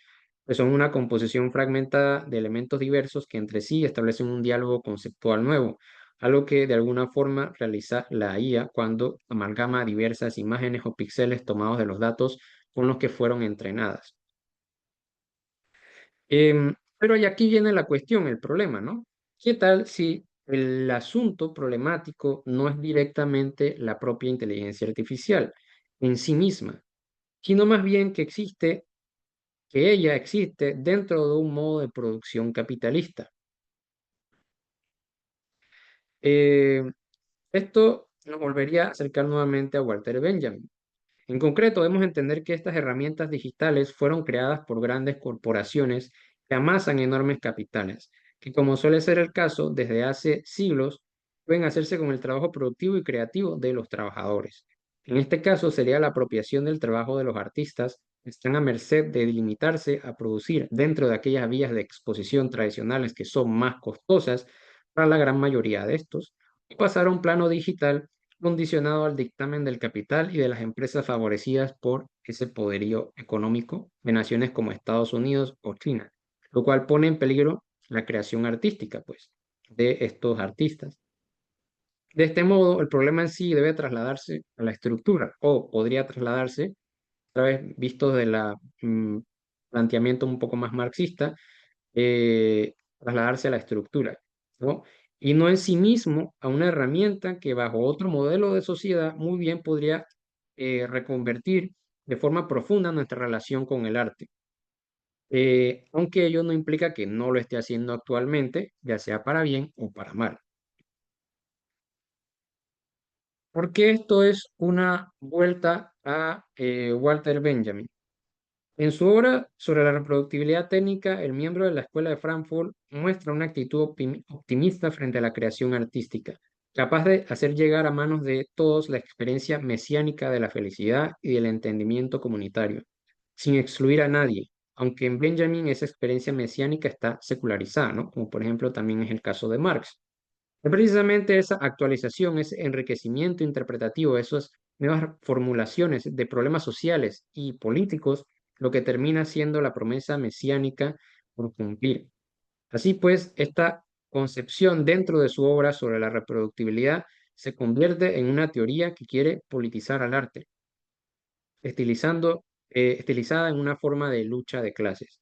que son una composición fragmentada de elementos diversos que entre sí establecen un diálogo conceptual nuevo, algo que de alguna forma realiza la IA cuando amalgama diversas imágenes o píxeles tomados de los datos con los que fueron entrenadas. Pero y aquí viene la cuestión, el problema, ¿no? ¿Qué tal si el asunto problemático no es directamente la propia inteligencia artificial en sí misma, sino más bien que ella existe dentro de un modo de producción capitalista. Eh, Esto nos volvería a acercar nuevamente a Walter Benjamin. En concreto, debemos entender que estas herramientas digitales fueron creadas por grandes corporaciones que amasan enormes capitales, que como suele ser el caso desde hace siglos, pueden hacerse con el trabajo productivo y creativo de los trabajadores. En este caso sería la apropiación del trabajo de los artistas, que están a merced de limitarse a producir dentro de aquellas vías de exposición tradicionales que son más costosas para la gran mayoría de estos, y pasar a un plano digital condicionado al dictamen del capital y de las empresas favorecidas por ese poderío económico de naciones como Estados Unidos o China, lo cual pone en peligro la creación artística, pues, de estos artistas. De este modo, el problema en sí debe trasladarse a la estructura, o podría trasladarse, otra vez visto de la planteamiento un poco más marxista, trasladarse a la estructura, ¿no? Y no en sí mismo a una herramienta que bajo otro modelo de sociedad muy bien podría reconvertir de forma profunda nuestra relación con el arte. Aunque ello no implica que no lo esté haciendo actualmente, ya sea para bien o para mal. Porque esto es una vuelta a Walter Benjamin. En su obra sobre la reproductibilidad técnica, el miembro de la Escuela de Frankfurt muestra una actitud optimista frente a la creación artística, capaz de hacer llegar a manos de todos la experiencia mesiánica de la felicidad y del entendimiento comunitario, sin excluir a nadie, aunque en Benjamin esa experiencia mesiánica está secularizada, ¿no? Como por ejemplo también es el caso de Marx. Es precisamente esa actualización, ese enriquecimiento interpretativo, esas nuevas formulaciones de problemas sociales y políticos, lo que termina siendo la promesa mesiánica por cumplir. Así pues, esta concepción dentro de su obra sobre la reproductibilidad se convierte en una teoría que quiere politizar al arte, estilizada en una forma de lucha de clases.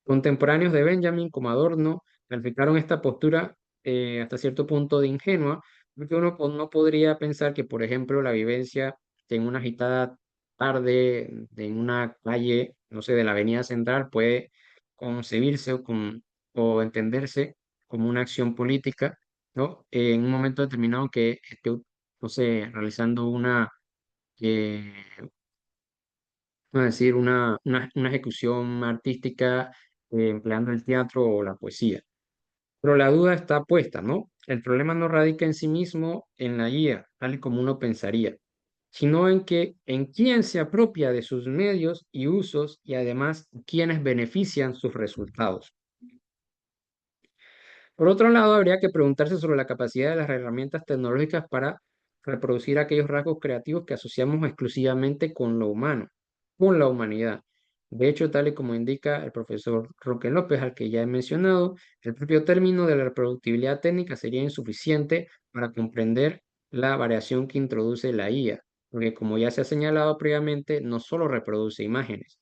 Contemporáneos de Benjamin, como Adorno, calificaron esta postura hasta cierto punto de ingenua, porque uno no podría pensar que, por ejemplo, la vivencia en una agitada tarde en una calle, no sé, de la Avenida Central puede concebirse o entenderse como una acción política, ¿no? En un momento determinado que esté, no sé, realizando eh, vamos a decir, una ejecución artística empleando el teatro o la poesía. Pero la duda está puesta, ¿no? El problema no radica en sí mismo en la guía, tal y como uno pensaría, sino en quién se apropia de sus medios y usos y además quiénes benefician sus resultados. Por otro lado, habría que preguntarse sobre la capacidad de las herramientas tecnológicas para reproducir aquellos rasgos creativos que asociamos exclusivamente con lo humano, con la humanidad. De hecho, tal y como indica el profesor Roque López, al que ya he mencionado, el propio término de la reproductibilidad técnica sería insuficiente para comprender la variación que introduce la IA, porque como ya se ha señalado previamente, no solo reproduce imágenes,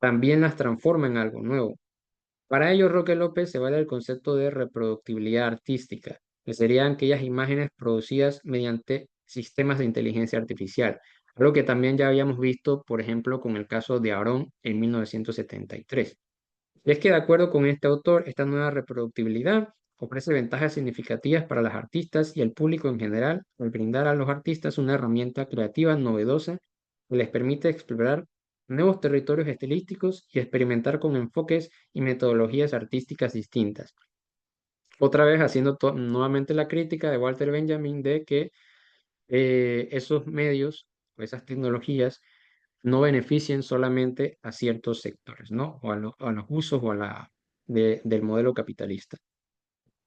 también las transforma en algo nuevo. Para ello, Roque López se vale del concepto de reproductibilidad artística, que serían aquellas imágenes producidas mediante sistemas de inteligencia artificial, algo que también ya habíamos visto, por ejemplo, con el caso de Aaron en 1973. Y es que de acuerdo con este autor, esta nueva reproductibilidad ofrece ventajas significativas para las artistas y el público en general al brindar a los artistas una herramienta creativa novedosa que les permite explorar nuevos territorios estilísticos y experimentar con enfoques y metodologías artísticas distintas. Otra vez haciendo nuevamente la crítica de Walter Benjamin de que esos medios o esas tecnologías no beneficien solamente a ciertos sectores, ¿no? O a los usos o del modelo capitalista.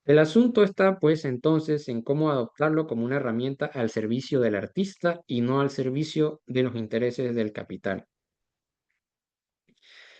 El asunto está, pues, entonces en cómo adoptarlo como una herramienta al servicio del artista y no al servicio de los intereses del capital.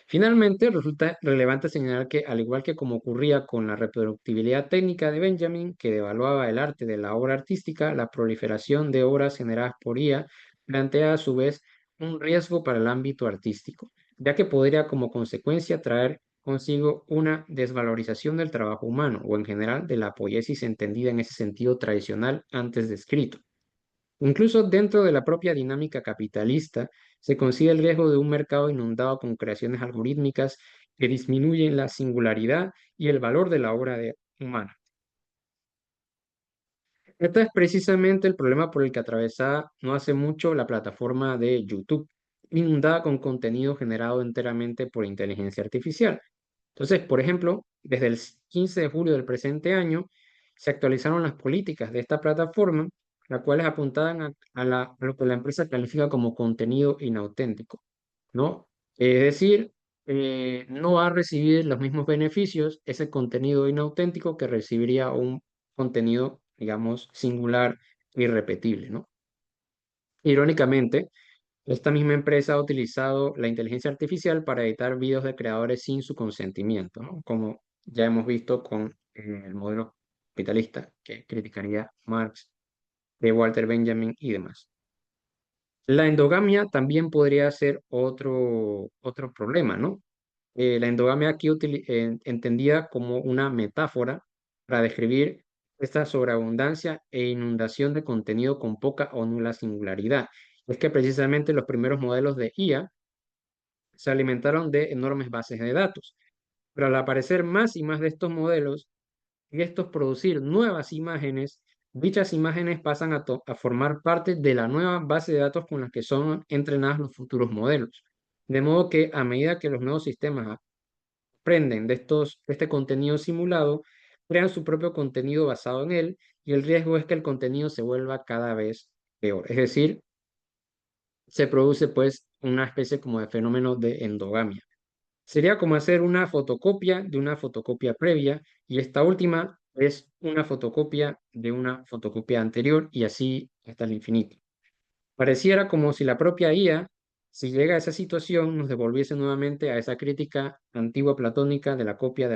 Finalmente, resulta relevante señalar que, al igual que como ocurría con la reproductibilidad técnica de Benjamin, que devaluaba el arte de la obra artística, la proliferación de obras generadas por IA plantea a su vez un riesgo para el ámbito artístico, ya que podría como consecuencia traer consigo una desvalorización del trabajo humano o en general de la poiesis entendida en ese sentido tradicional antes descrito. Incluso dentro de la propia dinámica capitalista se consigue el riesgo de un mercado inundado con creaciones algorítmicas que disminuyen la singularidad y el valor de la obra humana. Este es precisamente el problema por el que atravesaba no hace mucho la plataforma de YouTube, inundada con contenido generado enteramente por inteligencia artificial. Entonces, por ejemplo, desde el 15 de julio del presente año, se actualizaron las políticas de esta plataforma, las cuales apuntaban a lo que la empresa califica como contenido inauténtico, ¿no? Es decir, no va a recibir los mismos beneficios ese contenido inauténtico que recibiría un contenido, digamos, singular y repetible, ¿no? Irónicamente, esta misma empresa ha utilizado la inteligencia artificial para editar videos de creadores sin su consentimiento, ¿no? Como ya hemos visto con el modelo capitalista que criticaría Marx, de Walter Benjamin y demás. La endogamia también podría ser otro problema, ¿no? La endogamia aquí entendida como una metáfora para describir esta sobreabundancia e inundación de contenido con poca o nula singularidad. Es que precisamente los primeros modelos de IA se alimentaron de enormes bases de datos, pero al aparecer más y más de estos modelos y estos producir nuevas imágenes, dichas imágenes pasan a formar parte de la nueva base de datos con las que son entrenados los futuros modelos. De modo que a medida que los nuevos sistemas aprenden de este contenido simulado, crean su propio contenido basado en él y el riesgo es que el contenido se vuelva cada vez peor. Es decir, se produce pues una especie como de fenómeno de endogamia. Sería como hacer una fotocopia de una fotocopia previa y esta última es una fotocopia de una fotocopia anterior y así hasta el infinito. Pareciera como si la propia IA, si llega a esa situación, nos devolviese nuevamente a esa crítica antigua platónica de la copia,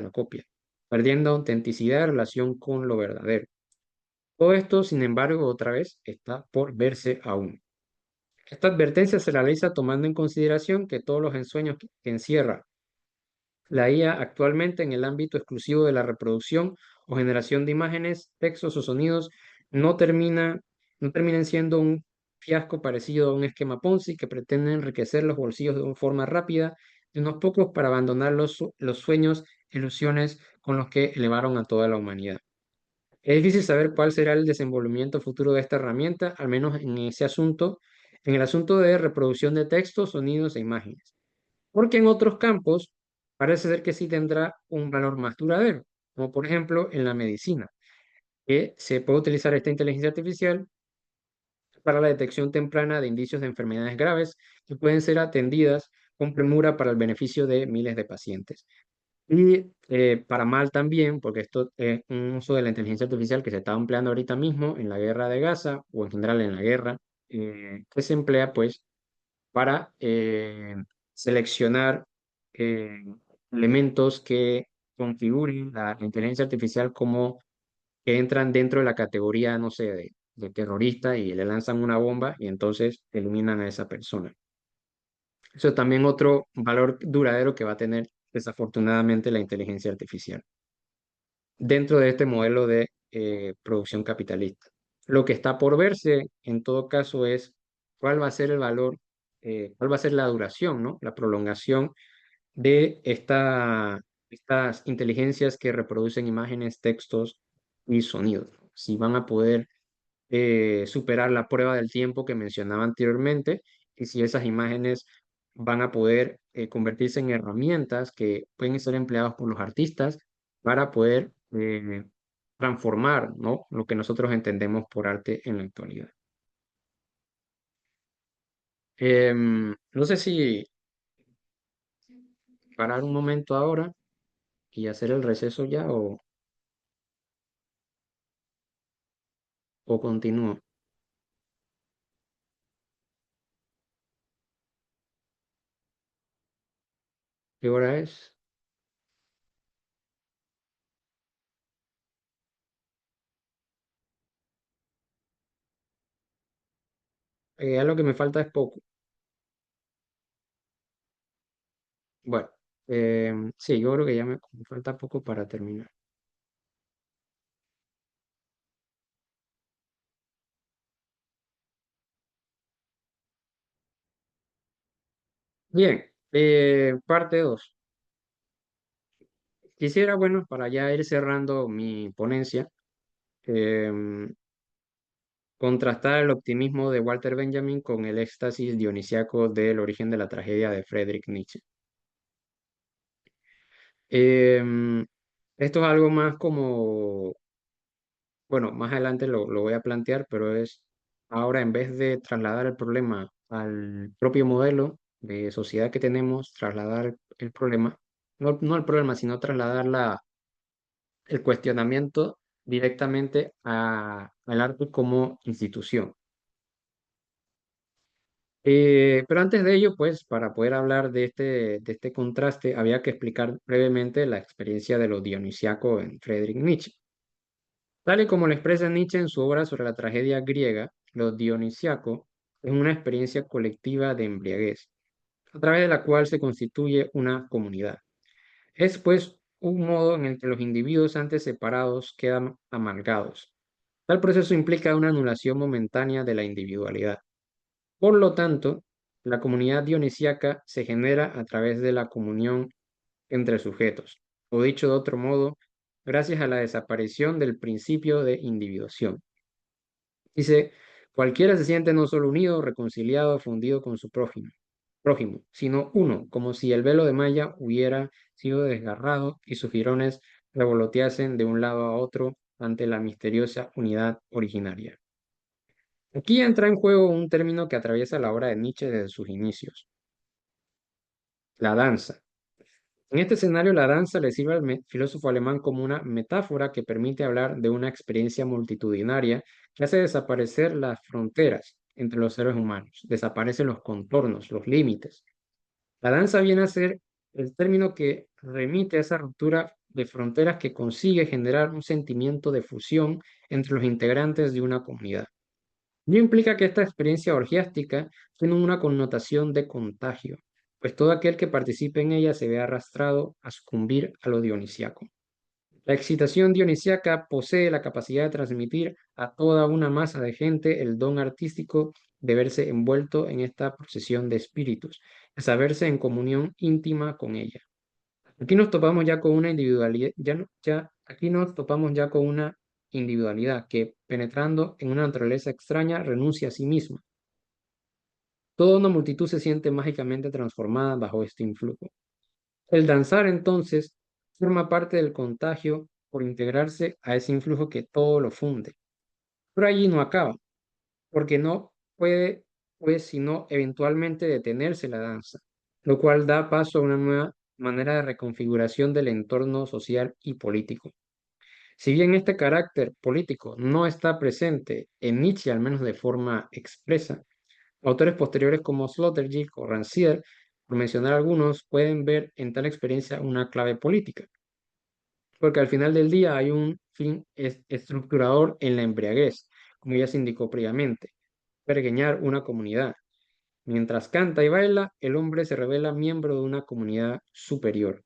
perdiendo autenticidad en relación con lo verdadero. Todo esto, sin embargo, otra vez está por verse aún. Esta advertencia se realiza tomando en consideración que todos los ensueños que encierra la IA actualmente en el ámbito exclusivo de la reproducción o generación de imágenes, textos o sonidos no termina, no terminen siendo un fiasco parecido a un esquema Ponzi que pretende enriquecer los bolsillos de una forma rápida de unos pocos para abandonar los sueños, ilusiones con los que elevaron a toda la humanidad. Es difícil saber cuál será el desenvolvimiento futuro de esta herramienta, al menos en ese asunto, en el asunto de reproducción de textos, sonidos e imágenes. Porque en otros campos parece ser que sí tendrá un valor más duradero, como por ejemplo en la medicina, que se puede utilizar esta inteligencia artificial para la detección temprana de indicios de enfermedades graves que pueden ser atendidas con premura para el beneficio de miles de pacientes. Y para mal también, porque esto es un uso de la inteligencia artificial que se está empleando ahorita mismo en la guerra de Gaza o en general en la guerra, que se emplea pues para seleccionar eh, elementos que configuren la inteligencia artificial como que entran dentro de la categoría, no sé, de terrorista y le lanzan una bomba y entonces eliminan a esa persona. Eso es también otro valor duradero que va a tener desafortunadamente la inteligencia artificial dentro de este modelo de producción capitalista. Lo que está por verse, en todo caso, es cuál va a ser el valor, cuál va a ser la duración, ¿no? La prolongación de estas inteligencias que reproducen imágenes, textos y sonidos. Si van a poder superar la prueba del tiempo que mencionaba anteriormente y si esas imágenes van a poder convertirse en herramientas que pueden ser empleadas por los artistas para poder transformar, ¿no? Lo que nosotros entendemos por arte en la actualidad. No sé si parar un momento ahora y hacer el receso ya o continúo. ¿Qué hora es? Ya lo que me falta es poco. Bueno. Sí, yo creo que ya me falta poco para terminar. Bien, parte 2. Quisiera, bueno, para ya ir cerrando mi ponencia, em, contrastar el optimismo de Walter Benjamin con el éxtasis dionisiaco del origen de la tragedia de Friedrich Nietzsche. Em, Esto es algo más como, bueno, más adelante lo voy a plantear, pero es ahora en vez de trasladar el problema al propio modelo de sociedad que tenemos, trasladar el problema, no el problema, sino trasladar el cuestionamiento directamente al arte como institución. Pero antes de ello, pues, para poder hablar de este contraste, había que explicar brevemente la experiencia de lo dionisiaco en Friedrich Nietzsche. Tal y como lo expresa Nietzsche en su obra sobre la tragedia griega, lo dionisiaco es una experiencia colectiva de embriaguez, a través de la cual se constituye una comunidad. Es, pues, un modo en el que los individuos antes separados quedan amargados. Tal proceso implica una anulación momentánea de la individualidad. Por lo tanto, la comunidad dionisíaca se genera a través de la comunión entre sujetos, o dicho de otro modo, gracias a la desaparición del principio de individuación. Dice, cualquiera se siente no solo unido, reconciliado, fundido con su prójimo, sino uno, como si el velo de malla hubiera sido desgarrado y sus jirones revoloteasen de un lado a otro ante la misteriosa unidad originaria. Aquí entra en juego un término que atraviesa la obra de Nietzsche desde sus inicios, la danza. En este escenario, la danza le sirve al filósofo alemán como una metáfora que permite hablar de una experiencia multitudinaria que hace desaparecer las fronteras entre los seres humanos, desaparecen los contornos, los límites. La danza viene a ser el término que remite a esa ruptura de fronteras que consigue generar un sentimiento de fusión entre los integrantes de una comunidad. Ello implica que esta experiencia orgiástica tiene una connotación de contagio, pues todo aquel que participe en ella se ve arrastrado a sucumbir a lo dionisiaco. La excitación dionisiaca posee la capacidad de transmitir a toda una masa de gente el don artístico de verse envuelto en esta procesión de espíritus, de saberse en comunión íntima con ella. Aquí nos topamos ya con una individualidad, aquí nos topamos ya con una individualidad que, penetrando en una naturaleza extraña, renuncia a sí misma. Toda una multitud se siente mágicamente transformada bajo este influjo. El danzar, entonces, forma parte del contagio por integrarse a ese influjo que todo lo funde. Pero allí no acaba, porque no puede, pues, sino eventualmente detenerse la danza, lo cual da paso a una nueva manera de reconfiguración del entorno social y político. Si bien este carácter político no está presente en Nietzsche, al menos de forma expresa, autores posteriores como Sloterdijk o Rancière, por mencionar algunos, pueden ver en tal experiencia una clave política, porque al final del día hay un fin estructurador en la embriaguez, como ya se indicó previamente, pergeñar una comunidad. Mientras canta y baila, el hombre se revela miembro de una comunidad superior.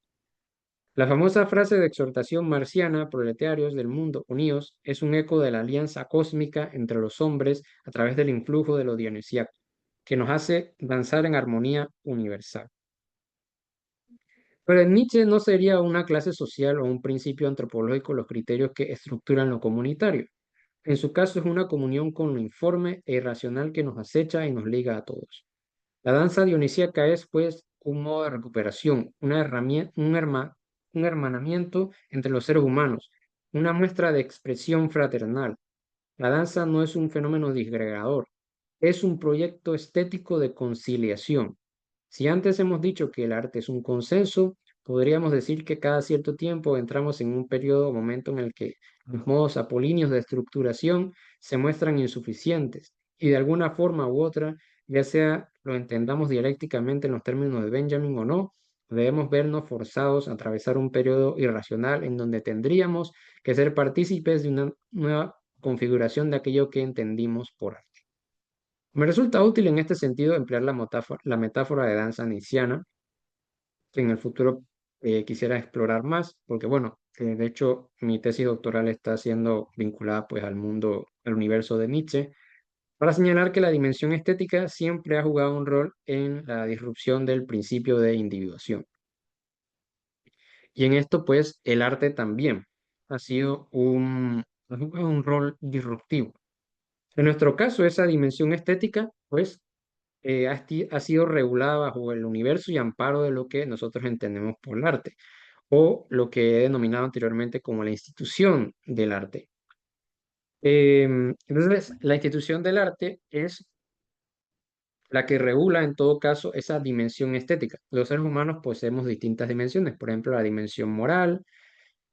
La famosa frase de exhortación marciana, proletarios del mundo, unidos, es un eco de la alianza cósmica entre los hombres a través del influjo de lo dionisíaco, que nos hace danzar en armonía universal. Pero en Nietzsche no sería una clase social o un principio antropológico los criterios que estructuran lo comunitario. En su caso es una comunión con lo informe e irracional que nos acecha y nos liga a todos. La danza dionisíaca es, pues, un modo de recuperación, una herramienta, un hermanamiento entre los seres humanos, una muestra de expresión fraternal. La danza no es un fenómeno disgregador, es un proyecto estético de conciliación. Si antes hemos dicho que el arte es un consenso, podríamos decir que cada cierto tiempo entramos en un periodo o momento en el que los modos apolíneos de estructuración se muestran insuficientes y de alguna forma u otra, ya sea lo entendamos dialécticamente en los términos de Benjamin o no, debemos vernos forzados a atravesar un periodo irracional en donde tendríamos que ser partícipes de una nueva configuración de aquello que entendimos por arte. Me resulta útil en este sentido emplear la metáfora de danza nietzschiana, que en el futuro quisiera explorar más, porque bueno, de hecho mi tesis doctoral está siendo vinculada pues al mundo, al universo de Nietzsche, para señalar que la dimensión estética siempre ha jugado un rol en la disrupción del principio de individuación. Y en esto, pues, el arte también ha jugado un rol disruptivo. En nuestro caso, esa dimensión estética, pues, ha sido regulada bajo el universo y amparo de lo que nosotros entendemos por el arte, o lo que he denominado anteriormente como la institución del arte. Entonces, la institución del arte es la que regula en todo caso esa dimensión estética. Los seres humanos poseemos distintas dimensiones, por ejemplo, la dimensión moral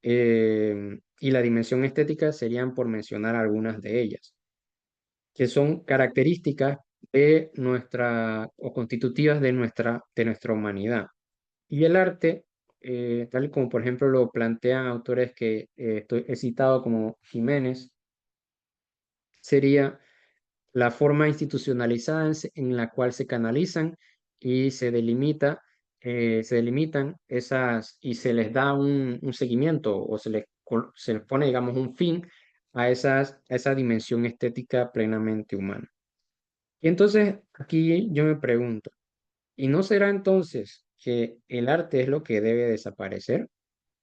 y la dimensión estética serían por mencionar algunas de ellas, que son características de nuestra o constitutivas de nuestra humanidad. Y el arte, tal y como por ejemplo lo plantean autores que he citado como Jiménez, sería la forma institucionalizada en la cual se canalizan y se delimitan esas y se les da un seguimiento o se les pone, digamos, un fin a esa dimensión estética plenamente humana. Y entonces aquí yo me pregunto, ¿y no será entonces que el arte es lo que debe desaparecer?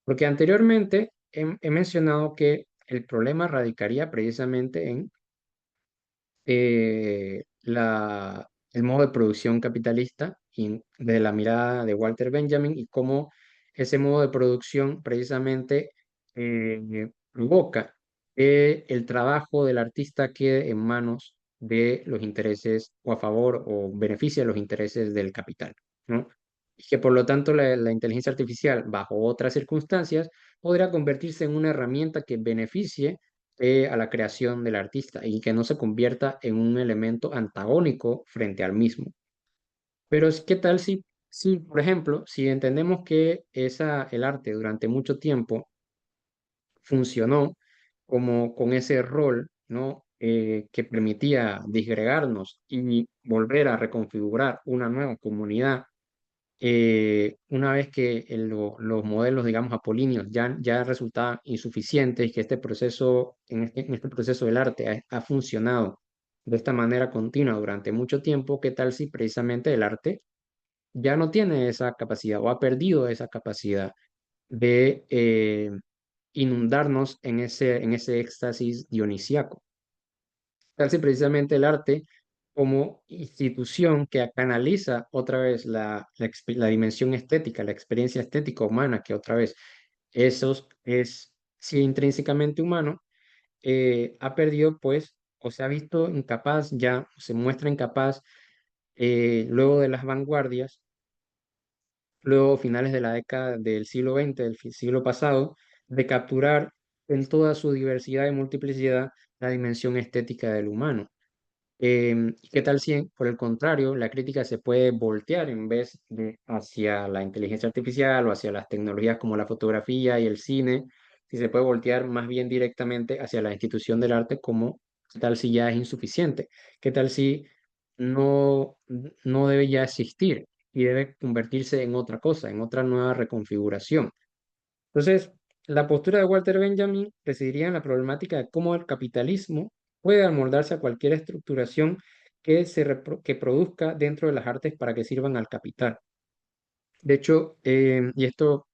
Porque anteriormente he mencionado que el problema radicaría precisamente en el modo de producción capitalista y de la mirada de Walter Benjamin y cómo ese modo de producción precisamente provoca que el trabajo del artista quede en manos de los intereses o a favor o beneficia los intereses del capital, ¿no? Y que por lo tanto la inteligencia artificial, bajo otras circunstancias, podría convertirse en una herramienta que beneficie a la creación del artista y que no se convierta en un elemento antagónico frente al mismo. Pero ¿qué tal si, por ejemplo, si entendemos que el arte durante mucho tiempo funcionó como con ese rol, ¿no? Que permitía disgregarnos y volver a reconfigurar una nueva comunidad una vez que los modelos, digamos, apolíneos ya resultaban insuficientes y que este proceso, en este proceso del arte ha funcionado de esta manera continua durante mucho tiempo, ¿qué tal si precisamente el arte ya no tiene esa capacidad o ha perdido esa capacidad de inundarnos en ese éxtasis dionisíaco? Tal si precisamente el arte como institución que canaliza otra vez la dimensión estética, la experiencia estética humana, que otra vez eso es, si intrínsecamente humano, ha perdido pues o se ha visto incapaz ya, se muestra incapaz luego de las vanguardias, luego finales de la década del siglo XX, siglo pasado, de capturar en toda su diversidad y multiplicidad la dimensión estética del humano. ¿Y qué tal si, por el contrario, la crítica se puede voltear en vez de hacia la inteligencia artificial o hacia las tecnologías como la fotografía y el cine, si se puede voltear más bien directamente hacia la institución del arte como qué tal si ya es insuficiente? ¿Qué tal si no, no debe ya existir y debe convertirse en otra cosa, en otra nueva reconfiguración? Entonces, la postura de Walter Benjamin residiría en la problemática de cómo el capitalismo puede amoldarse a cualquier estructuración que produzca dentro de las artes para que sirvan al capital. De hecho, y esto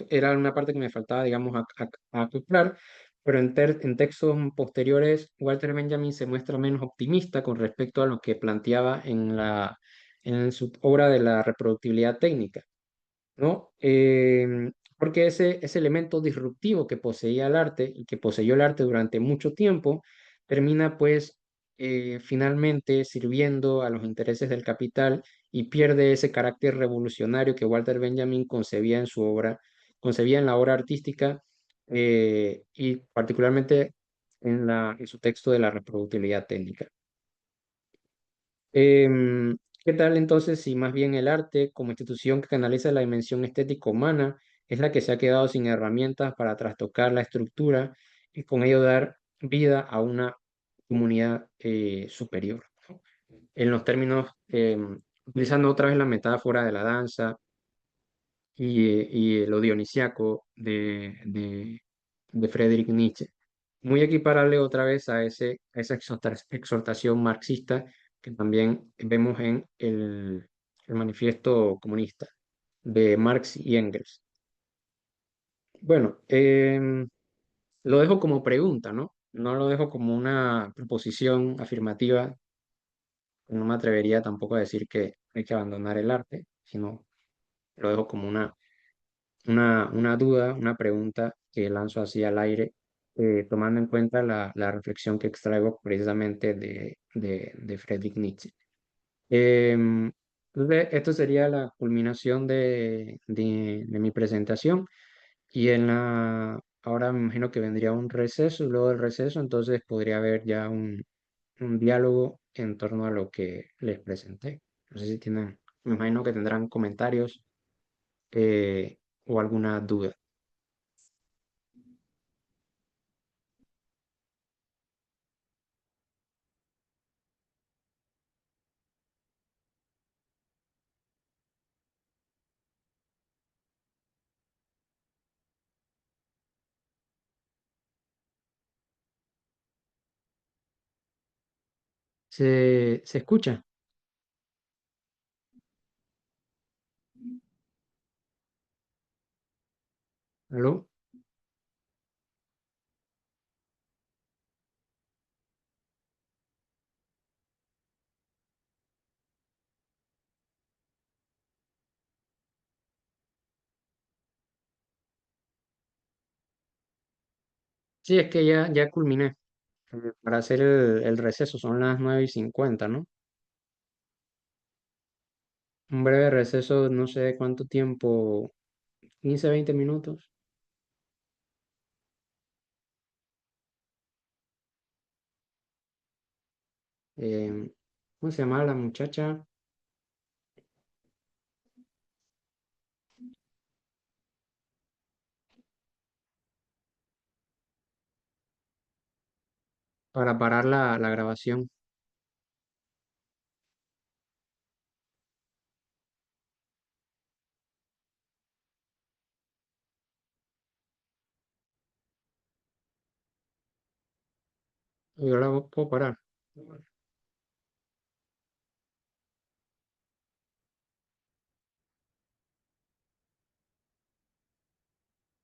era una parte que me faltaba, digamos, a acoplar, pero en textos posteriores, Walter Benjamin se muestra menos optimista con respecto a lo que planteaba en su obra de la reproductibilidad técnica, ¿no? Porque ese elemento disruptivo que poseía el arte y que poseyó el arte durante mucho tiempo, termina pues finalmente sirviendo a los intereses del capital y pierde ese carácter revolucionario que Walter Benjamin concebía en su obra, concebía en la obra artística y particularmente en su texto de la reproductibilidad técnica. ¿Qué tal entonces si más bien el arte como institución que canaliza la dimensión estética humana es la que se ha quedado sin herramientas para trastocar la estructura y con ello dar vida a una comunidad superior, ¿no? En los términos, utilizando otra vez la metáfora de la danza, y lo dionisíaco de Friedrich Nietzsche. Muy equiparable otra vez a esa exhortación marxista que también vemos en el manifiesto comunista de Marx y Engels. Bueno, lo dejo como pregunta, ¿no? No lo dejo como una proposición afirmativa. No me atrevería tampoco a decir que hay que abandonar el arte, sino lo dejo como una duda, una pregunta que lanzo así al aire, tomando en cuenta la reflexión que extraigo precisamente de Friedrich Nietzsche. Entonces, esto sería la culminación de mi presentación y ahora me imagino que vendría un receso y luego del receso entonces podría haber ya un diálogo en torno a lo que les presenté. No sé si tienen, me imagino que tendrán comentarios o alguna duda. ¿Se escucha? ¿Aló? Sí, es que ya culminé. Para hacer el receso son las 9:50, ¿no? Un breve receso, no sé cuánto tiempo, 15, 20 minutos. ¿Cómo se llama la muchacha? Para parar la grabación. Yo la puedo parar.